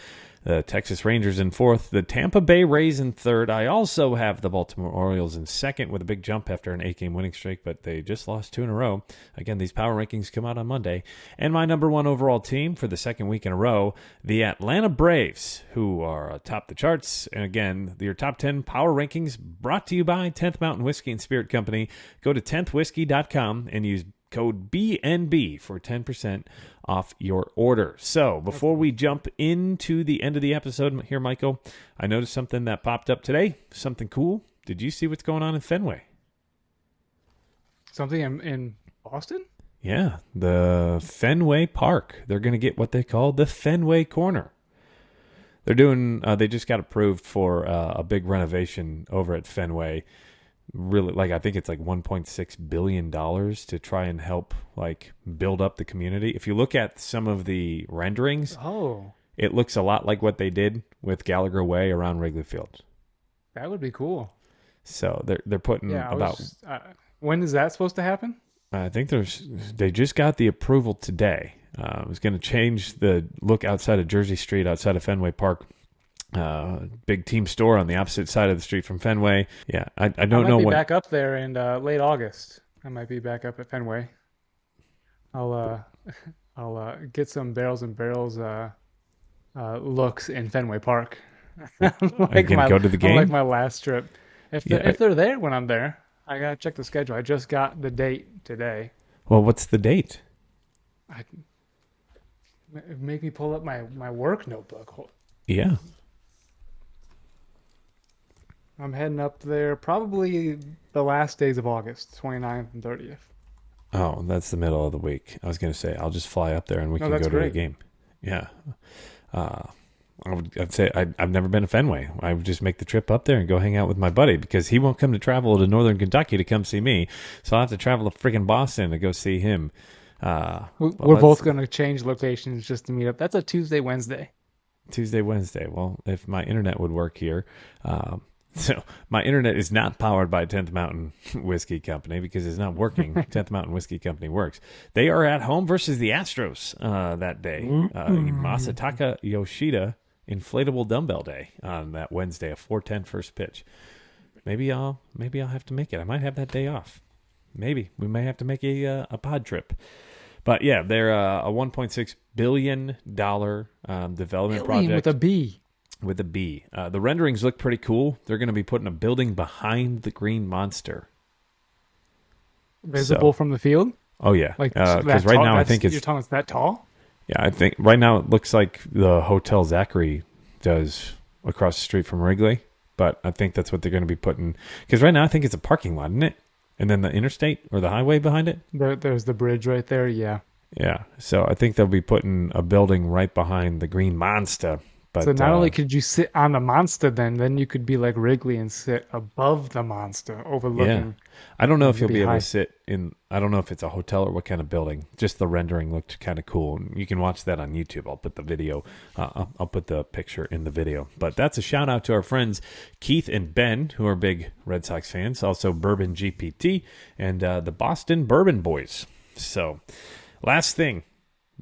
The Texas Rangers in 4th. The Tampa Bay Rays in 3rd. I also have the Baltimore Orioles in 2nd with a big jump after an 8-game winning streak, but they just lost 2 in a row. Again, these power rankings come out on Monday. And my number 1 overall team for the 2nd week in a row, the Atlanta Braves, who are atop the charts. And again, your top 10 power rankings brought to you by 10th Mountain Whiskey and Spirit Company. Go to 10thwhiskey.com and use code BNB for 10% off your order. So before we jump into the end of the episode here, Michael, I noticed something that popped up today, something cool. Did you see what's going on in Fenway? Something in Boston? Yeah, the Fenway Park. They're going to get what they call the Fenway Corner. They're doing, they just got approved for a big renovation over at Fenway. really, like, I think it's like $1.6 billion to try and help, like, build up the community. If you look at some of the renderings, it looks a lot like what they did with Gallagher Way around Wrigley Field. That would be cool. So they're putting when is that supposed to happen? I think they just got the approval today. It was going to change the look outside of Jersey Street, outside of Fenway Park. Big team store on the opposite side of the street from Fenway. Yeah, I don't know when. when. Back up there in late August. I might be back up at Fenway. I'll get some Barrels and Barrels looks in Fenway Park. Are you gonna go to the game? Like my last trip. If they're there when I'm there, I gotta check the schedule. I just got the date today. Well, what's the date? Make me pull up my work notebook. Yeah. I'm heading up there probably the last days of August, 29th and 30th. Oh, that's the middle of the week. I was going to say, I'll just fly up there and we can go to the game. Yeah. I'd say I've never been to Fenway. I would just make the trip up there and go hang out with my buddy because he won't come to travel to Northern Kentucky to come see me. So I'll have to travel to freaking Boston to go see him. We're both going to change locations just to meet up. That's a Tuesday, Wednesday. Well, if my internet would work here. So my internet is not powered by 10th Mountain Whiskey Company because it's not working. 10th Mountain Whiskey Company works. They are at home versus the Astros that day. Masataka Yoshida inflatable dumbbell day on that Wednesday, a 4:10 first pitch. Maybe I'll have to make it. I might have that day off. Maybe we may have to make a pod trip. But yeah, they're a $1.6 billion development project with a B. With a B. The renderings look pretty cool. They're going to be putting a building behind the Green Monster. Visible from the field? Oh, yeah. Because right now I think you're talking it's that tall? Yeah, I think right now it looks like the Hotel Zachary does across the street from Wrigley. But I think that's what they're going to be putting. Because right now I think it's a parking lot, isn't it? And then the interstate or the highway behind it? There's the bridge right there, yeah. Yeah, so I think they'll be putting a building right behind the Green Monster. But, so not only could you sit on the monster, then you could be like Wrigley and sit above the monster, overlooking. Yeah, I don't know if you'll be able to sit in. I don't know if it's a hotel or what kind of building. Just the rendering looked kind of cool. You can watch that on YouTube. I'll put the video. I'll put the picture in the video. But that's a shout out to our friends Keith and Ben, who are big Red Sox fans. Also Bourbon GPT and the Boston Bourbon Boys. So, last thing.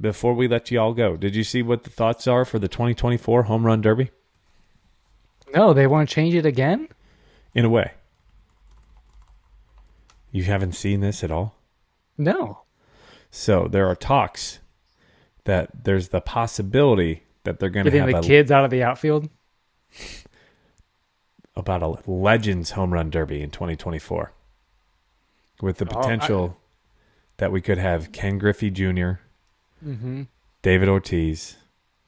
Before we let you all go, did you see what the thoughts are for the 2024 Home Run Derby? No, they want to change it again? In a way. You haven't seen this at all? No. So there are talks that there's the possibility that they're going to have the kids out of the outfield? About a Legends Home Run Derby in 2024. With the potential that we could have Ken Griffey Jr., David Ortiz,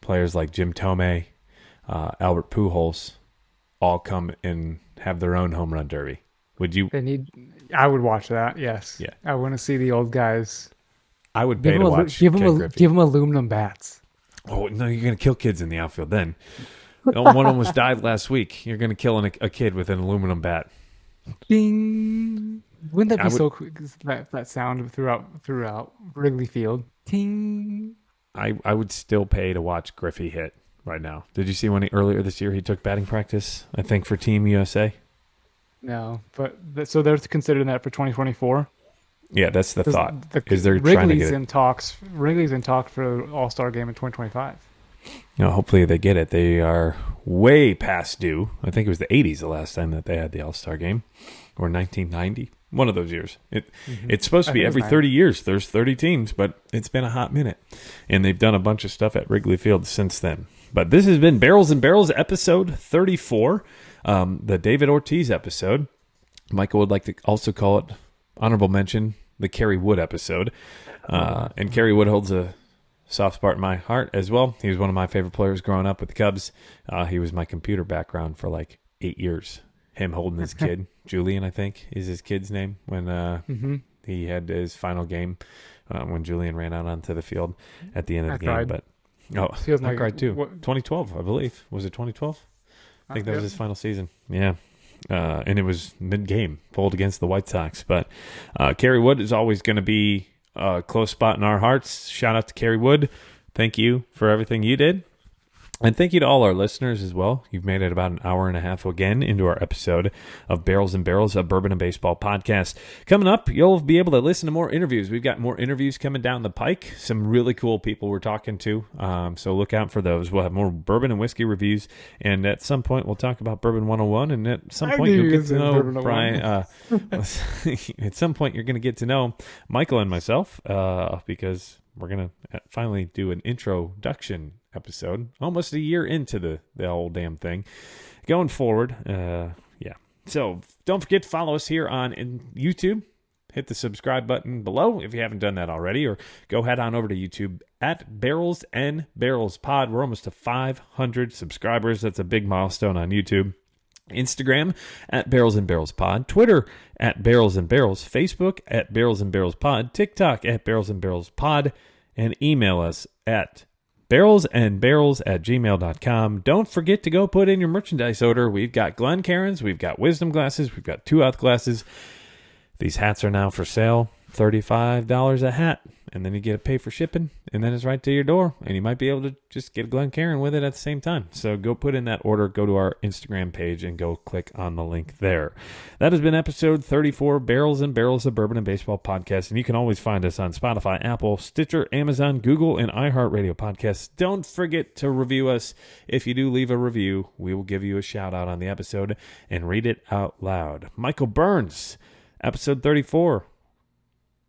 players like Jim Thome, Albert Pujols, all come and have their own home run derby. Would you? I would watch that. Yes. Yeah. I want to see the old guys. I would pay to watch. Give them aluminum bats. Oh no! You're gonna kill kids in the outfield. Then one almost died last week. You're gonna kill a kid with an aluminum bat. Ding! Wouldn't that be so cool? That sound throughout Wrigley Field. Ting. I would still pay to watch Griffey hit right now. Did you see when earlier this year he took batting practice? I think for Team USA. No, but so they're considering that for 2024. Yeah, that's the thought. Is they're trying to get it. Wrigley's in talk for All-Star game in 2025. Hopefully they get it. They are way past due. I think it was the 80s the last time that they had the All-Star game, or 1990. One of those years. It's supposed to be every 30 years. There's 30 teams, but it's been a hot minute. And they've done a bunch of stuff at Wrigley Field since then. But this has been Barrels and Barrels episode 34, the David Ortiz episode. Michael would like to also call it, honorable mention, the Kerry Wood episode. And Kerry Wood holds a soft spot in my heart as well. He was one of my favorite players growing up with the Cubs. He was my computer background for like 8 years. Him holding his kid, Julian, I think, is his kid's name, when he had his final game when Julian ran out onto the field at the end of the game. But I cried too. 2012, I believe. Was it 2012? I think that was his final season. Yeah. and it was mid-game, pulled against the White Sox. But Kerry Wood is always going to be a close spot in our hearts. Shout out to Kerry Wood. Thank you for everything you did. And thank you to all our listeners as well. You've made it about an hour and a half again into our episode of Barrels and Barrels, a Bourbon and Baseball podcast. Coming up, you'll be able to listen to more interviews. We've got more interviews coming down the pike. Some really cool people we're talking to. So look out for those. We'll have more bourbon and whiskey reviews. And at some point, we'll talk about Bourbon 101. And at some point, you'll get to know Brian. At some point, you're going to get to know Michael and myself because we're going to finally do an introduction episode, almost a year into the whole damn thing. Going forward, So don't forget to follow us here on YouTube. Hit the subscribe button below if you haven't done that already, or go head on over to YouTube at Barrels and Barrels Pod. We're almost to 500 subscribers. That's a big milestone on YouTube. Instagram at Barrels and Barrels Pod, Twitter at Barrels and Barrels, Facebook at Barrels and Barrels Pod, TikTok at Barrels and Barrels Pod, and email us at barrelsandbarrels@gmail.com. Don't forget to go put in your merchandise order. We've got Glencairns, we've got Wisdom glasses, we've got 2-ounce glasses. These hats are now for sale, $35 a hat, and then you get to pay for shipping, and then it's right to your door, and you might be able to just get a Glencairn with it at the same time. So go put in that order, go to our Instagram page, and go click on the link there. That has been episode 34, Barrels and Barrels, of Bourbon and Baseball podcast, and you can always find us on Spotify, Apple, Stitcher, Amazon, Google, and iHeartRadio podcasts. Don't forget to review us. If you do leave a review, we will give you a shout out on the episode and read it out loud. Michael Burns, episode 34.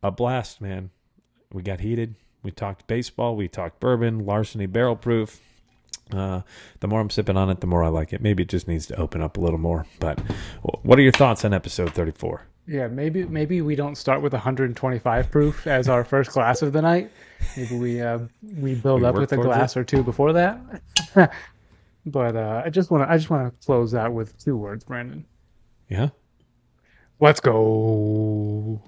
A blast, man. We got heated. We talked baseball. We talked bourbon, Larceny barrel proof. The more I'm sipping on it, the more I like it. Maybe it just needs to open up a little more. But what are your thoughts on episode 34? Yeah, maybe we don't start with 125 proof as our first glass of the night. Maybe we build up with a glass or two before that. But I just want to close out with 2 words, Brandon. Yeah. Let's go.